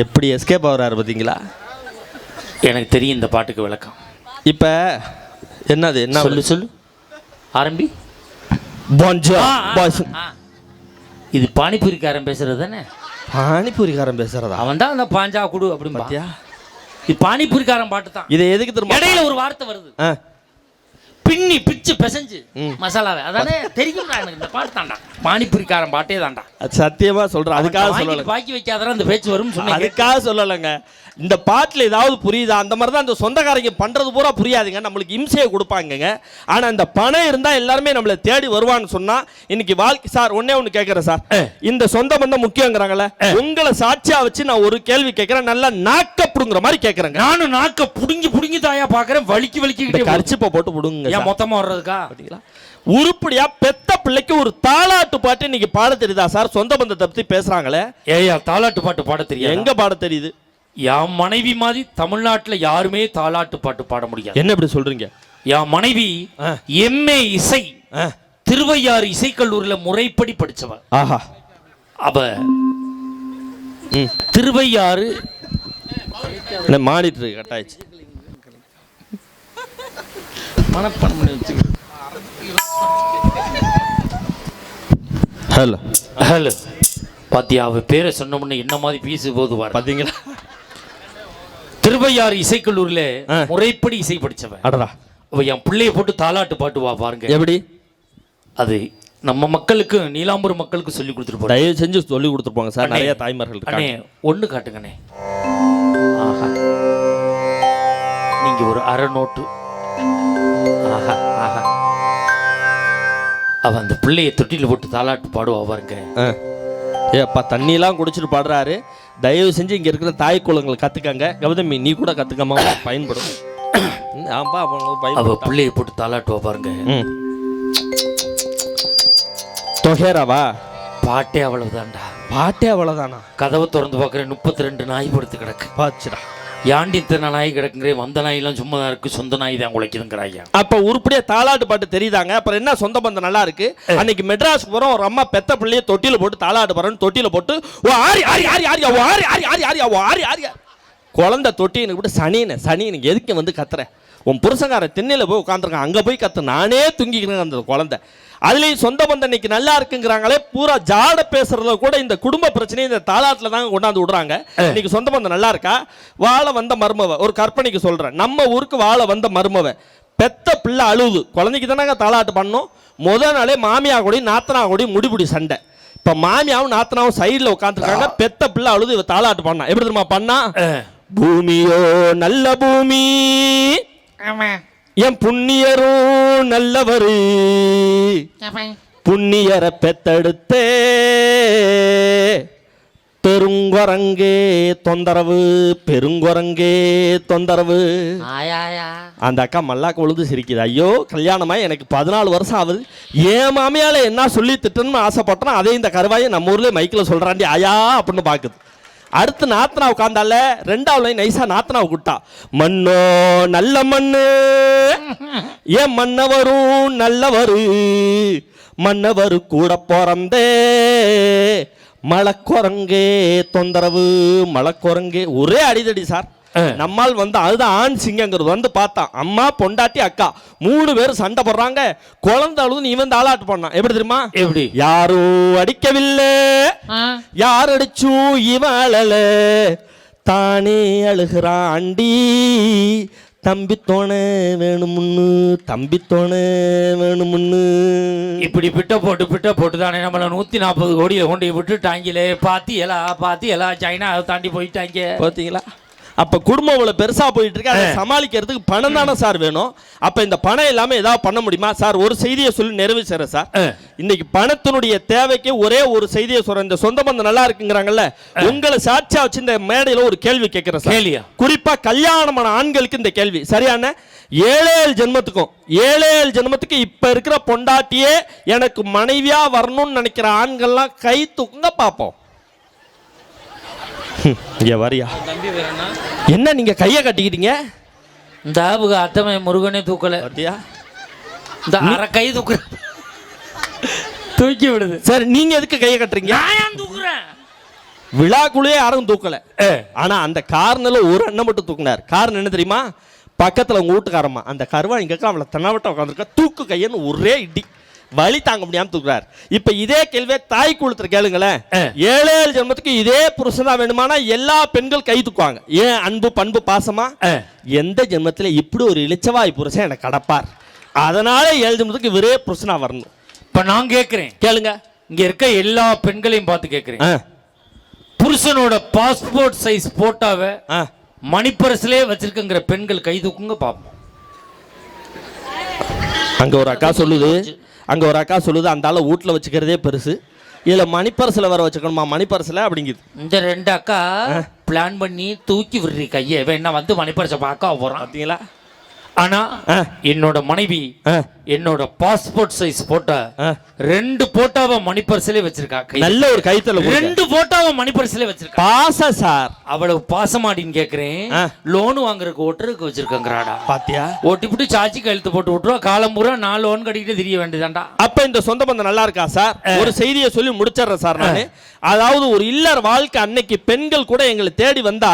எப்படி escape ஆகுறாரு பாத்தீங்களா? எனக்கு தெரியும் இந்த பாட்டுக்கு விளக்கம். இப்ப என்னது? என்ன சொல்லு சொல்லு, ஆரம்பி. Bonjour, boys. இது பானிபூரிக்காரன் பேசுறது தானே? பானிபூரிக்காரன் பேசுறதா? அவன் தான் அந்த பாஞ்சா குடு அப்படின்னு பாத்தியா? இது பானிபூரிக்காரன் பாட்டு தான். இது எதுக்கு தெரியுமா? இடையில ஒரு வார்த்தை வருது. பின்னி பிச்சு பிசைஞ்சு மசாலாவை அதானே தெரியும். எனக்கு இந்த பாட்டு தாண்டா பானிபூரிக்காரன் பாட்டே தாண்டா. சத்தியமா சொல்றேன், அதுக்காக சொல்லல. பாக்கி வைக்காத அந்த பேச்சு வரும் சொன்னேன், அதுக்காக சொல்லலைங்க. இந்த பாட்டில் ஏதாவது புரியுதா? அந்த மாதிரி தான் இந்த சொந்தக்காரங்க பண்றது பூரா புரியாதுங்க, நம்மளுக்கு இம்சையை கொடுப்பாங்கங்க. ஆனா இந்த பணம் இருந்தா எல்லாருமே நம்மளை தேடி வருவான்னு சொன்னா இன்னைக்கு வாழ்க்கை. சார் ஒன்னே ஒன்று கேட்கறேன் சார், இந்த சொந்த பந்தம் முக்கியங்கிறாங்களே, உங்களை சாட்சியா வச்சு நான் ஒரு கேள்வி கேட்கறேன், நல்லா நாக்க புடுங்குற மாதிரி கேட்கறேங்க. நானும் நாக்க புடுங்கி புடுங்கி தாயா பாக்குறேன், வலிக்கிட்டே கரிச்சிப்ப போட்டு புடுங்க. ஏன் மொத்தமா வர்றதுக்கா? பாத்தீங்களா? உருப்படியா பெத்த பிள்ளைக்கு ஒரு தாலாட்டு பாட்டு இன்னைக்கு பாட தெரியுதா சார்? சொந்த பந்தத்தை பத்தி பேசுறாங்களே, ஏயா தாலாட்டு பாட்டு பாட தெரியும்? எங்க பாட தெரியுது? என் மனைவி மாதிரி தமிழ்நாட்டுல யாருமே தாலாட்டு பாட்டு பாட முடியாது. என்ன இப்படி சொல்றீங்க? என் மனைவி எம்ஏ இசை திருவையாறு இசைக்கல்லூரியில முறைப்படி படிச்சவ. ஆஹா. அவ திருவையாறு மானிட்டர் கட்டாயிச்சு, மனப்பணம் பண்ணி வச்சுக்க. ஹலோ ஹலோ பாத்தியா, அவ பேரை சொன்ன முன்ன என்ன மாதிரி பீசு போது பாத்தீங்களா? திருவையாறு இசைக்கல்லூரில முறைப்படி இசை படிச்சவன். அடடா. அவ என் பிள்ளைய போட்டு தாலாட்டு பாட்டுவா பாருங்க. எப்படி? அது நம்ம மக்களுக்கு நீலாம்பூர் மக்களுக்கு சொல்லி கொடுத்துருப்போம். தயவு செஞ்சு சொல்லி கொடுத்துருப்பாங்க சார், நிறைய தாய்மார்கள் இருக்காங்க. ஒண்ணு காட்டுங்கண்ணே. ஆஹா, நீங்க ஒரு அரை நோட்டு. ஆஹா ஆஹா. அவ அந்த பிள்ளைய தொட்டில போட்டு தாலாட்டு பாடுவா பாருங்க. ஏப்பா தண்ணியெல்லாம் குடிச்சிட்டு பாடுறாரு, தயவு செஞ்சு இங்க இருக்கிற தாய் குளங்களை கத்துக்கங்க. கௌதமி நீ கூட கத்துக்கமா, பயன்படும். அவ பிள்ளைய போட்டு தாலாட்டுவா பாருங்க. தொகேராவா? பாட்டே அவ்வளவுதான்டா. பாட்டே அவ்வளவுதானா? கதவை திறந்து பாக்குறேன், 32 நாய் படுத்து கிடக்கு. பாச்சுடா. யாண்டி இத்தனை நாய் கிடக்குறேன், வந்த நாயெல்லாம் சும்மா தான் இருக்கு, சொந்த நாய் தான் குலைக்குதுங்கிறாங்க. அப்ப உருப்படியா தாலாட்டு பாட்டு தெரியுதாங்க? அப்புறம் என்ன சொந்த பந்தம் நல்லா இருக்கு? அன்னைக்கு மெட்ராஸ் போறோம், ஒரு அம்மா பெத்த பிள்ளைய தொட்டில போட்டு தாலாட்டு பாருன்னு தொட்டில போட்டு ஆரி ஆரி ஆரி ஆரி ஆரி ஆரி ஆரி ஆரி ஆரி ஆரி குழந்தை தொட்டி எனக்கு விட்டு சனி எனக்கு எதுக்கு வந்து கத்துற? உன் புருஷங்கார திண்ணையில போய் உட்காந்துருக்கான், அங்க போய் கத்து, நானே தூங்கிக்கிறேன் அந்த குழந்தை. அதுலயும் சொந்த பந்தம் இன்னைக்கு நல்லா இருக்குங்கிறாங்களே, பூரா ஜாட பேசுறதுல கூட இந்த குடும்ப பிரச்சனையை இந்த தாலாட்டுல தாங்க கொண்டாந்து விடுறாங்க. இன்னைக்கு சொந்த பந்தம் நல்லா இருக்கா? வாழ வந்த மருமவ, ஒரு கற்பனைக்கு சொல்றேன், நம்ம ஊருக்கு வாழ வந்த மருமவ பெத்த பிள்ளை அழுவுது, குழந்தைக்கு தானங்க தாலாட்டு பண்ணோம். முதல் நாளே மாமியா கூடி நாத்தனா கூடி முடிபிடி சண்டை. இப்ப மாமியாவும் நாத்தனாவும் சைடுல உட்காந்துருக்காங்க, பெத்த பிள்ளை அழுது இவ தாலாட்டு பண்ணா. எப்படி தெரியுமா பண்ணா? பூமியோ நல்ல பூமி, என் புண்ணியரும் நல்லவரு, புண்ணியரை பெத்தெடுத்தே பெருங்குரங்கே தொந்தரவு, பெருங்குரங்கே தொந்தரவு. அந்த அக்கா மல்லாக்க உழுது சிரிக்குது. ஐயோ கல்யாணமாய் எனக்கு 14 வருஷம் ஆகுது, ஏன் மாமியால என்ன சொல்லி திட்டணும்னு ஆசைப்பட்டோம், அதே இந்த கருவாயை நம்ம ஊர்ல மைக்கில் சொல்றாண்டி ஆயா அப்படின்னு பாக்குது. அடுத்து நாத்தனா உட்காந்தால, 2வது லைன் நைசா நாத்தனா கூட்டா, மண்ணோ நல்ல மண்ணு, ஏன் மன்னவரும் நல்லவரு, மன்னவரு கூட பிறந்தே மலைக்குரங்கே தொந்தரவு, மலைக்குரங்கே. ஒரே அடிதடி சார். நம்மால் வந்து அதுதான் ஆண் சிங்கங்கிறது. வந்து பார்த்தான், அம்மா பொண்டாட்டி அக்கா 3 பேரும் சண்டை போடுறாங்க, குழந்தை அழுது நீ வந்து ஆளாட்டு பண்ணான். எப்படி தெரியுமா? எப்படி? யாரும் அடிக்கவில்லை, யார் அடிச்சும் இவன் அழல, தானே அழுகிறான் அண்டி, தம்பித்தோண வேணுமுன்னு, தம்பித்தோண வேணுமுன்னு. இப்படி பிட்ட போட்டு தானே நம்மள 140 கோடியை கொண்டு விட்டுட்டாங்களே. பாத்தியலா சைனா தாண்டி போயிட்டாங்க. பாத்தீங்களா? அப்ப குடும்பம் இவ்வளவு பெருசா போயிட்டு இருக்கு, அதை சமாளிக்கிறதுக்கு பணம் தானே சார் வேணும். அப்ப இந்த பணம் இல்லாம ஏதாவது பண்ண முடியுமா சார்? ஒரு செய்தியை சொல்லி நிறைவு செய்யறேன் சார். இன்னைக்கு பணத்தினுடைய தேவைக்கு ஒரே ஒரு செய்தியை சொல்றேன். இந்த சொந்த பந்தம் நல்லா இருக்குங்கிறாங்கல்ல, உங்களை சாட்சியா வச்சு இந்த மேடையில ஒரு கேள்வி கேட்கிறேன் சார். குறிப்பா கல்யாணமான ஆண்களுக்கு இந்த கேள்வி சரியான 7 ஜென்மத்துக்கு இப்ப இருக்கிற பொண்டாட்டியே எனக்கு மனைவியா வரணும்னு நினைக்கிற ஆண்கள்லாம் கை தூக்குங்க பாப்போம். வரியா என்ன நீங்க கைய கட்டிக்கிட்டீங்க? இந்த அத்தமை முருகனே தூக்கல, இந்த அரை கை தூக்குற தூக்கி விடுது சார். நீங்க எதுக்கு கைய கட்டுறீங்க? தூக்குறேன். விழாக்குள்ளே யாரும் தூக்கல, ஆனா அந்த கார்னர்ல ஒரு அண்ணன் மட்டும் தூக்குனார். காரணம் என்ன தெரியுமா? பக்கத்துல உங்க வீட்டுக்காரம்மா அந்த கருவாணி கேட்க அவளை தென்னாவட்ட உட்காந்துருக்கா, தூக்கு கையன்னு ஒரே இடி, வலி தாங்க முடியாம தூக்குறாரு. இப்ப இதே கேள்வியை தாய் குளத்துல கேளுங்களேன். 7 ஜென்மத்துக்கு இதே புருஷன் தான் வேணுமானா எல்லா பெண்கள் கை தூக்குவாங்க. ஏன்? அன்பு பண்பு பாசமா. எந்த ஜென்மத்துல இப்படி ஒரு இளிச்சவாய் புருஷன் எனக்கு கடப்பார், அதனால எழுதுனதுக்கு இவரே புருஷனா வரணும். இப்ப நான் கேட்கிறேன், கேளுங்க. இங்க இருக்க எல்லா பெண்களையும் பார்த்து கேட்கிறேன், ஆ, புருஷனோட பாஸ்போர்ட் சைஸ் போட்டோவை ஆ. மணிப்பரசிலே வச்சிருக்கங்கிற பெண்கள் கை தூக்குங்க பாப்போம். அங்க ஒரு அக்கா சொல்லுது அந்த ஆளை வீட்டுல வச்சுக்கிறதே பெருசு, இதுல மணிப்பரசுல வர வச்சுக்கணுமா மணிப்பரசுல அப்படிங்குது. இந்த 2 அக்கா பிளான் பண்ணி தூக்கி விடுறி கையை, வேணா வந்து மணிப்பரசை பார்க்க போறான் பாத்தீங்களா. ஆனா என்னோட மனைவி என்னோட பாஸ்போர்ட் சைஸ் போட்டோ 2 போட்டோவை மணிப்பரிசிலே வச்சிருக்கா. நல்ல ஒரு கைத்தல 2 போட்டோவை மணிப்பரிசிலே வச்சிருக்கா. பாச சார், அவ்வளவு பாசமாடின்னு கேக்குறேன். லோன் வாங்குறதுக்கு ஓட்டுறதுக்கு வச்சிருக்காங்கறாடா. பாத்தியா, ஓட்டிப்புட்டு சாச்சி கையெழுத்து போட்டு விட்டுருவா, காலம் பூரா 4 லோன் கட்டிட்டு திரிய வேண்டியதாண்டா. அப்ப இந்த சொந்த பந்தம் நல்லா இருக்கா சார்? ஒரு செய்தியை சொல்லி முடிச்சிடுறேன் சார் நானு. அதாவது ஒரு இல்லற வாழ்க்கை அன்னைக்கு பெண்கள் கூட எங்களை தேடி வந்தா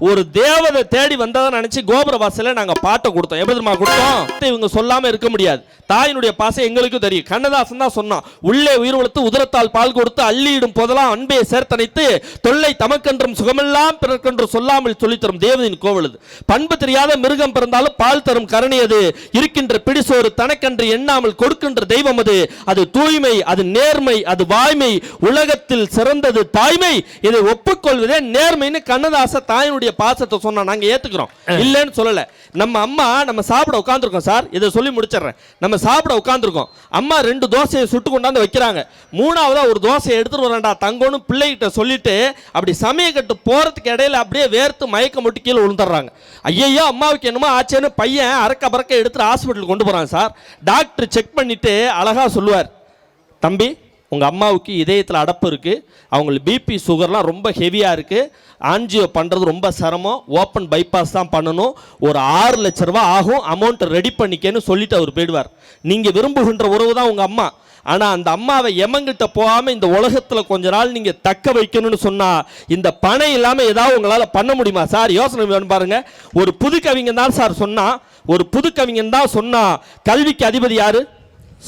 ஒரு தேவதை தேடி வந்ததை நினைச்சு கோபுர வாசல்ல நாங்க பாட்டை கொடுத்தோம். எப்படி தெரியுமா கொடுத்தோம்? இவங்க சொல்லாம இருக்க முடியாது, தாயினுடைய பாசம் எங்களுக்கும் தெரியும். கண்ணதாசன் தான் சொன்னான், உள்ளே உயிர் வளர்த்து உதரத்தால் பால் கொடுத்து அள்ளியிடும் போதெல்லாம் அன்பே சேர்த்தனைத்து தொல்லை தமக்கென்றும் சுகமெல்லாம் பிறர்க்கென்று சொல்லாமல் சொல்லித்தரும் தேவதையின் கோவிலது. பண்பு தெரியாத மிருகம் பிறந்தாலும் பால் தரும் கரணியது, இருக்கின்ற பிடிசோறு தனக்கென்று எண்ணாமல் கொடுக்கின்ற தெய்வம் அது. அது தூய்மை, அது நேர்மை, அது வாய்மை, உலகத்தில் சிறந்தது தாய்மை, இதை ஒப்புக்கொள்வதே நேர்மைன்னு கண்ணதாச தாயினுடைய பாசத்தை சொன்னா. நாங்க ஏத்துக்கிறோம், இல்லைன்னு சொல்லல. நம்ம அம்மா நம்ம சாப்பிட உட்காந்துருக்கோம் சார், இதை சொல்லி முடிச்சிடறேன். நம்ம சாப்பிட உட்காந்துருக்கோம், அம்மா 2 தோசையை சுட்டு கொண்டாந்து வைக்கிறாங்க. 3ஆவதா ஒரு தோசையை எடுத்துட்டு வரேன்டா தங்கோன்னு பிள்ளைகிட்ட சொல்லிட்டு அப்படி சமயக்கட்டு போறதுக்கு இடையில அப்படியே வேர்த்து மயக்க முட்டி கீழே விழுந்துடுறாங்க. ஐயோ அம்மாவுக்கு என்னமோ ஆச்சேன்னு பையன் அறக்க பறக்க எடுத்துட்டு ஹாஸ்பிட்டல் கொண்டு போறாங்க சார். டாக்டர் செக் பண்ணிட்டு அழகா சொல்லுவார், தம்பி உங்க அம்மாவுக்கு இதயத்தில் அடப்பு இருக்கு, அவங்களுக்கு பிபி சுகர்லாம் ரொம்ப ஹெவியா இருக்கு, ஆன்ஜியோ பண்ணுறது ரொம்ப சிரமம், ஓப்பன் பைபாஸ் தான் பண்ணணும், ஒரு 6 லட்ச ரூபா ஆகும், அமௌண்ட் ரெடி பண்ணிக்கன்னு சொல்லிட்டு அவர் போயிடுவார். நீங்கள் விரும்புகின்ற உறவு தான் உங்கள் அம்மா. ஆனால் அந்த அம்மாவை எமங்கிட்ட போகாமல் இந்த உலகத்தில் கொஞ்ச நாள் நீங்கள் தக்க வைக்கணும்னு சொன்னால் இந்த பணம் இல்லாமல் ஏதாவது உங்களால் பண்ண முடியுமா சார்? யோசனை வேணும் பாருங்க. ஒரு புது கவிஞன் தான் சார் சொன்னா, கல்விக்கு அதிபதி யாரு?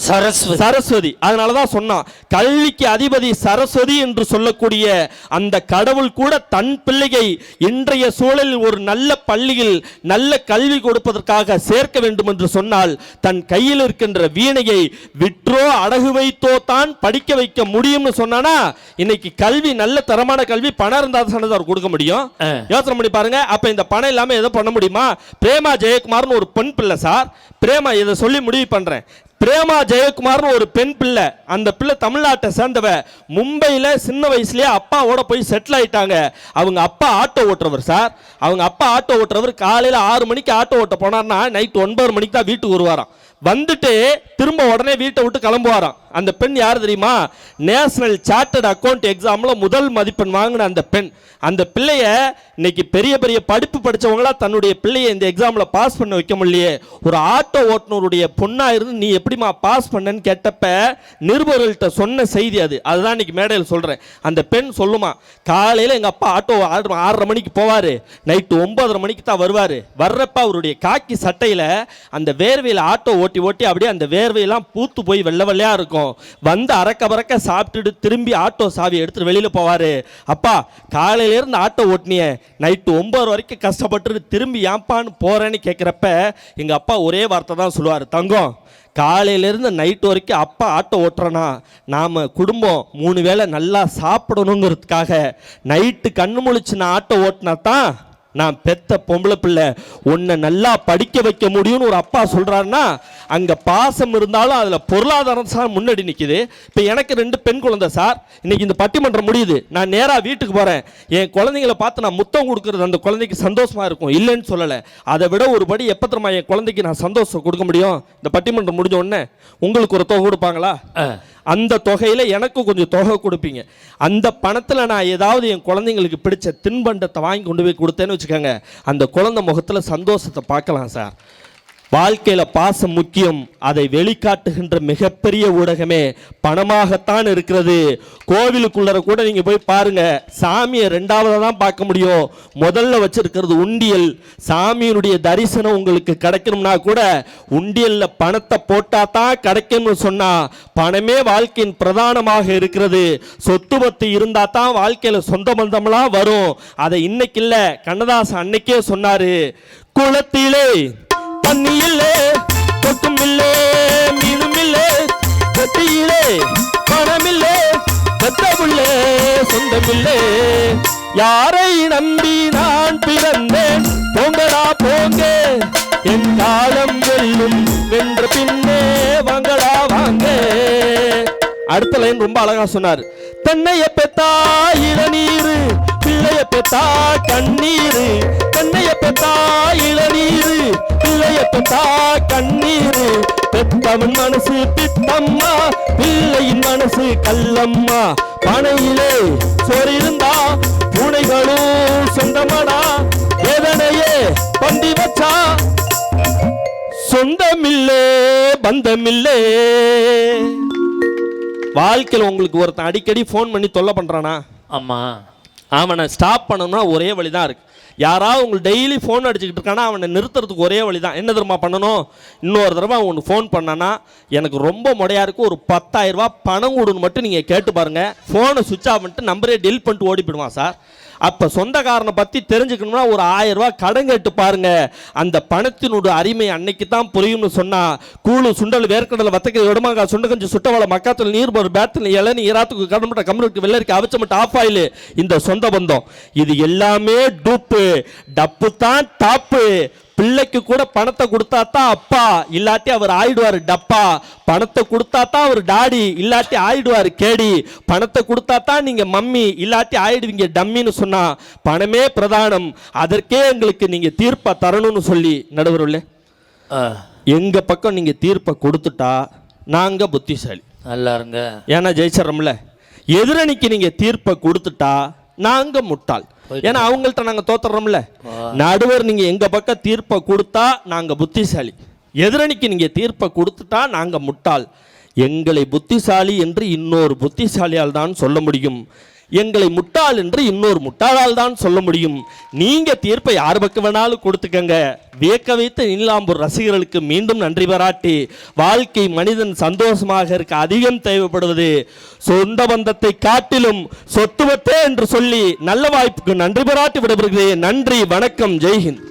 சரஸ்வதி. அதனாலதான் சொன்னான், கல்விக்கு அதிபதி சரஸ்வதி என்று சொல்லக்கூடிய அந்த கடவுள் கூட தன் பிள்ளையை இன்றைய சூழலில் ஒரு நல்ல பள்ளியில் நல்ல கல்வி கொடுப்பதற்காக சேர்க்க வேண்டும் என்று சொன்னால் தன் கையில் இருக்கின்ற வீணையை விற்றோ அடகு வைத்தோ தான் படிக்க வைக்க முடியும்னு சொன்னானா, இன்னைக்கு கல்வி நல்ல தரமான கல்வி பணம் இருந்தால் அவர் கொடுக்க முடியும். யோசனை பண்ணி பாருங்க. அப்ப இந்த பணம் இல்லாம எதை பண்ண முடியுமா? பிரேமா ஜெயக்குமார்னு ஒரு பெண் பிள்ளை சார், பிரேமா இதை சொல்லி முடிவு பண்றேன், பிரேமா ஜெயக்குமார்னு ஒரு பெண் பிள்ளை, அந்த பிள்ளை தமிழ்நாட்டை சேர்ந்தவ, மும்பையில் சின்ன வயசுலேயே அப்பாவோட போய் செட்டில் ஆயிட்டாங்க. அவங்க அப்பா ஆட்டோ ஓட்டுறவர் சார், காலையில் 6 மணிக்கு ஆட்டோ ஓட்ட போனார்னா நைட் 9 மணிக்கு தான் வீட்டுக்கு வருவாராம். வந்துட்டு திரும்ப உடனே வீட்டை விட்டு கிளம்புவாராம். அந்த பெண் யார் தெரியுமா? நேஷனல் சார்ட்டர்ட் அக்கௌண்ட் எக்ஸாமில் முதல் மதிப்பெண் வாங்கின அந்த பெண். அந்த பிள்ளைய இன்னைக்கு பெரிய பெரிய படிப்பு படித்தவங்களா தன்னுடைய பிள்ளையை இந்த எக்ஸாமில் பாஸ் பண்ண வைக்க முடியலையே. ஒரு ஆட்டோ ஓட்டுநருடைய பொண்ணாக இருந்து நீ எப்படிமா பாஸ் பண்ணன்னு கேட்டப்ப நிருபர்கள்ட்ட சொன்ன செய்தி அதுதான் இன்னைக்கு மேடையில் சொல்கிறேன். அந்த பெண் சொல்லுமா, காலையில் எங்கள் அப்பா ஆட்டோ 6:30 மணிக்கு போவார், நைட்டு 9:30 மணிக்கு தான் வருவார். வர்றப்ப அவருடைய காக்கி சட்டையில் அந்த வேர்வையில் ஆட்டோ ஓட்டி அப்படியே அந்த வேர்வையெல்லாம் பூத்து போய் வெள்ளை வெள்ளையாக இருக்கும். வந்து அறக்க பறக்க சாப்பிட்டுட்டு திரும்பி ஆட்டோ சாவி எடுத்துட்டு வெளியில் போவார். அப்பா காலையிலேருந்து ஆட்டோ ஓட்டினிய, நைட்டு 9 வரைக்கும் கஷ்டப்பட்டு திரும்பி ஏன்பான்னு போகிறேன்னு கேட்குறப்ப எங்கள் அப்பா ஒரே வார்த்தை தான் சொல்லுவார், தங்கம் காலையிலேருந்து நைட்டு வரைக்கும் அப்பா ஆட்டோ ஓட்டுறனா நாம் குடும்பம் 3 வேளை நல்லா சாப்பிடணுங்கிறதுக்காக நைட்டு கண்ணு முழிச்சு நான் ஆட்டோ ஓட்டினா தான் நான் பெத்த பொம்பளை பிள்ளை உன்னை நல்லா படிக்க வைக்க முடியும்னு ஒரு அப்பா சொல்கிறாருன்னா அங்கே பாசம் இருந்தாலும் அதில் பொருளாதாரம் சார் முன்னாடி நிற்கிது. இப்போ எனக்கு 2 பெண் குழந்தை சார். இன்னைக்கு இந்த பட்டிமன்றம் முடியுது, நான் நேராக வீட்டுக்கு போகிறேன். என் குழந்தைங்களை பார்த்து நான் முத்தம் கொடுக்குறது அந்த குழந்தைக்கு சந்தோஷமாக இருக்கும், இல்லைன்னு சொல்லலை. அதை விட ஒரு படி எப்போ தெரியுமா என் குழந்தைக்கு நான் சந்தோஷம் கொடுக்க முடியும்? இந்த பட்டிமன்றம் முடிஞ்ச உடனே உங்களுக்கு ஒரு தொகை கொடுப்பாங்களா? அந்த தொகையில் எனக்கு கொஞ்சம் தொகை கொடுப்பீங்க. அந்த பணத்தில் நான் ஏதாவது என் குழந்தைங்களுக்கு பிடிச்ச தின்பண்டத்தை வாங்கி கொண்டு போய் கொடுத்தேன்னு வச்சுக்கோங்க, அந்த குழந்தை முகத்தில் சந்தோஷத்தை பார்க்கலாம் சார். வாழ்க்கையில் பாசம் முக்கியம், அதை வெளிக்காட்டுகின்ற மிகப்பெரிய ஊடகமே பணமாகத்தான் இருக்கிறது. கோவிலுக்குள்ளர கூட நீங்கள் போய் பாருங்க, சாமியை 2ஆவதாக தான் பார்க்க முடியும், முதல்ல வச்சிருக்கிறது உண்டியல். சாமியினுடைய தரிசனம் உங்களுக்கு கிடைக்கணும்னா கூட உண்டியலில் பணத்தை போட்டால் தான் கிடைக்கும்னு சொன்னால் பணமே வாழ்க்கையின் பிரதானமாக இருக்கிறது. சொத்து பத்து இருந்தால் தான் வாழ்க்கையில் சொந்த பந்தம்லாம் வரும். அதை இன்னைக்கு இல்லை, கண்ணதாசன் அன்னைக்கே சொன்னார், குளத்திலே தண்ணியில்லே கொக்கும் இல்லே மீனும் இல்லே கட்டியிலே பணமில்லே பெத்தவுள்ளே சொந்தமில்லே யாரை நம்பி நான் பிறந்தேன் போங்கடா போங்க என் காலம் வெல்லும் வென்ற பின்னே வாங்கடா வாங்க. அடுத்த லைன் ரொம்ப அழகா சொன்னார். தென்னைய பெத்தா இளநீரு பிள்ளைய பெத்தா கண்ணீரு தென்னைய பெத்தா இளநீரு பிள்ளைய பெத்தா கண்ணீரு பெத்தவன் மனசு பித்தம்மா பிள்ளையின் மனசு கல்லம்மா பனையிலே சோறிருந்தா பூனைகளும் சொந்தமாடா வேதனையே பந்தி வச்சா சொந்தமில்லே பந்தமில்லே. வாழ்க்கையில் உங்களுக்கு ஒருத்தன் அடிக்கடி ஃபோன் பண்ணி தொல்லை பண்றானா? ஆமா. அவனை ஸ்டாப் பண்ணணும்னா ஒரே வழிதான் இருக்கு. யாராவது உங்களுக்கு டெய்லி ஃபோன் அடிச்சுக்கிட்டு இருக்கானா அவனை நிறுத்துறதுக்கு ஒரே வழி தான். என்ன தெரியுமா பண்ணணும்? இன்னொரு தடவை அவனுக்கு ஃபோன் பண்ணானா எனக்கு ரொம்ப முடையா இருக்கு, ஒரு 10,000 ரூபாய் பணம் கொடுன்னு மட்டும் நீங்கள் கேட்டு பாருங்க. ஃபோனை சுவிட்ச் ஆஃப் பண்ணிட்டு நம்பரே டெலிட் பண்ணிட்டு ஓடி போயிடுவான் சார். அப்போ சொந்தக்காரனை பற்றி தெரிஞ்சுக்கணும்னா ஒரு 1000 ரூபாய் கடன் கேட்டு பாருங்க. அந்த பணத்தினுடைய அருமை அன்னைக்கு தான் புரியும்னு சொன்னா கூழு சுண்டல் வேர்க்கடலை வத்தக்கை இடமாங்க சுண்டகஞ்சி சுட்டவாளை மக்காத்தில் நீர் ஒரு பேத்தில் இளநீ ஈராத்துக்கு கடன்பட்ட கம்யூனிட்டி வெள்ளரிக்கு அவிச்சமட்ட ஆஃப் ஆயில் இந்த சொந்த பந்தம் இது எல்லாமே டூப்பு. டப்பு தான் டாப்பு. பிள்ளைக்கு கூட பணத்தை கொடுத்தா தான் அப்பா, இல்லாட்டி அவர் ஆயிடுவார் டப்பா. பணத்தை கொடுத்தா தான் அவர் டாடி, இல்லாட்டி ஆயிடுவார் கேடி. பணத்தை கொடுத்தா தான் நீங்க மம்மி, இல்லாட்டி ஆயிடுவீங்க டம்மின்னு சொன்னா பணமே பிரதானம். அதற்கே எங்களுக்கு நீங்க தீர்ப்பை தரணும்னு சொல்லி நடுவருள்ள எங்க பக்கம் நீங்க தீர்ப்பை கொடுத்துட்டா நாங்க புத்திசாலி. நல்லா இருங்க. ஏன்னா ஜெயிச்சிடறோம்ல. எதிரணிக்கு நீங்க தீர்ப்பை கொடுத்துட்டா நாங்க முட்டாள். ஏன்னா அவங்கள்ட்ட நாங்க தோத்துறோம்ல. நடுவர் நீங்க எங்க பக்கம் தீர்ப்பை கொடுத்தா நாங்க புத்திசாலி, எதிரணிக்கு நீங்க தீர்ப்பை கொடுத்துட்டா நாங்க முட்டாள். எங்களை புத்திசாலி என்று இன்னொரு புத்திசாலியால் தான் சொல்ல முடியும், எங்களை முட்டாள் என்று இன்னொரு முட்டாளால் தான் சொல்ல முடியும். நீங்க தீர்ப்பை யார் பக்கம் வேணாலும் கொடுத்துக்கங்க. வியக்க வைத்த நீலாம்பூர் ரசிகர்களுக்கு மீண்டும் நன்றி பாராட்டி, வாழ்க்கை மனிதன் சந்தோஷமாக இருக்க அதிகம் தேவைப்படுவது சொந்த பந்தத்தை காட்டிலும் சொத்துவத்தே என்று சொல்லி நல்ல வாய்ப்புக்கு நன்றி பாராட்டி விடைபெறுகிறேன். நன்றி, வணக்கம், ஜெய்ஹிந்த்.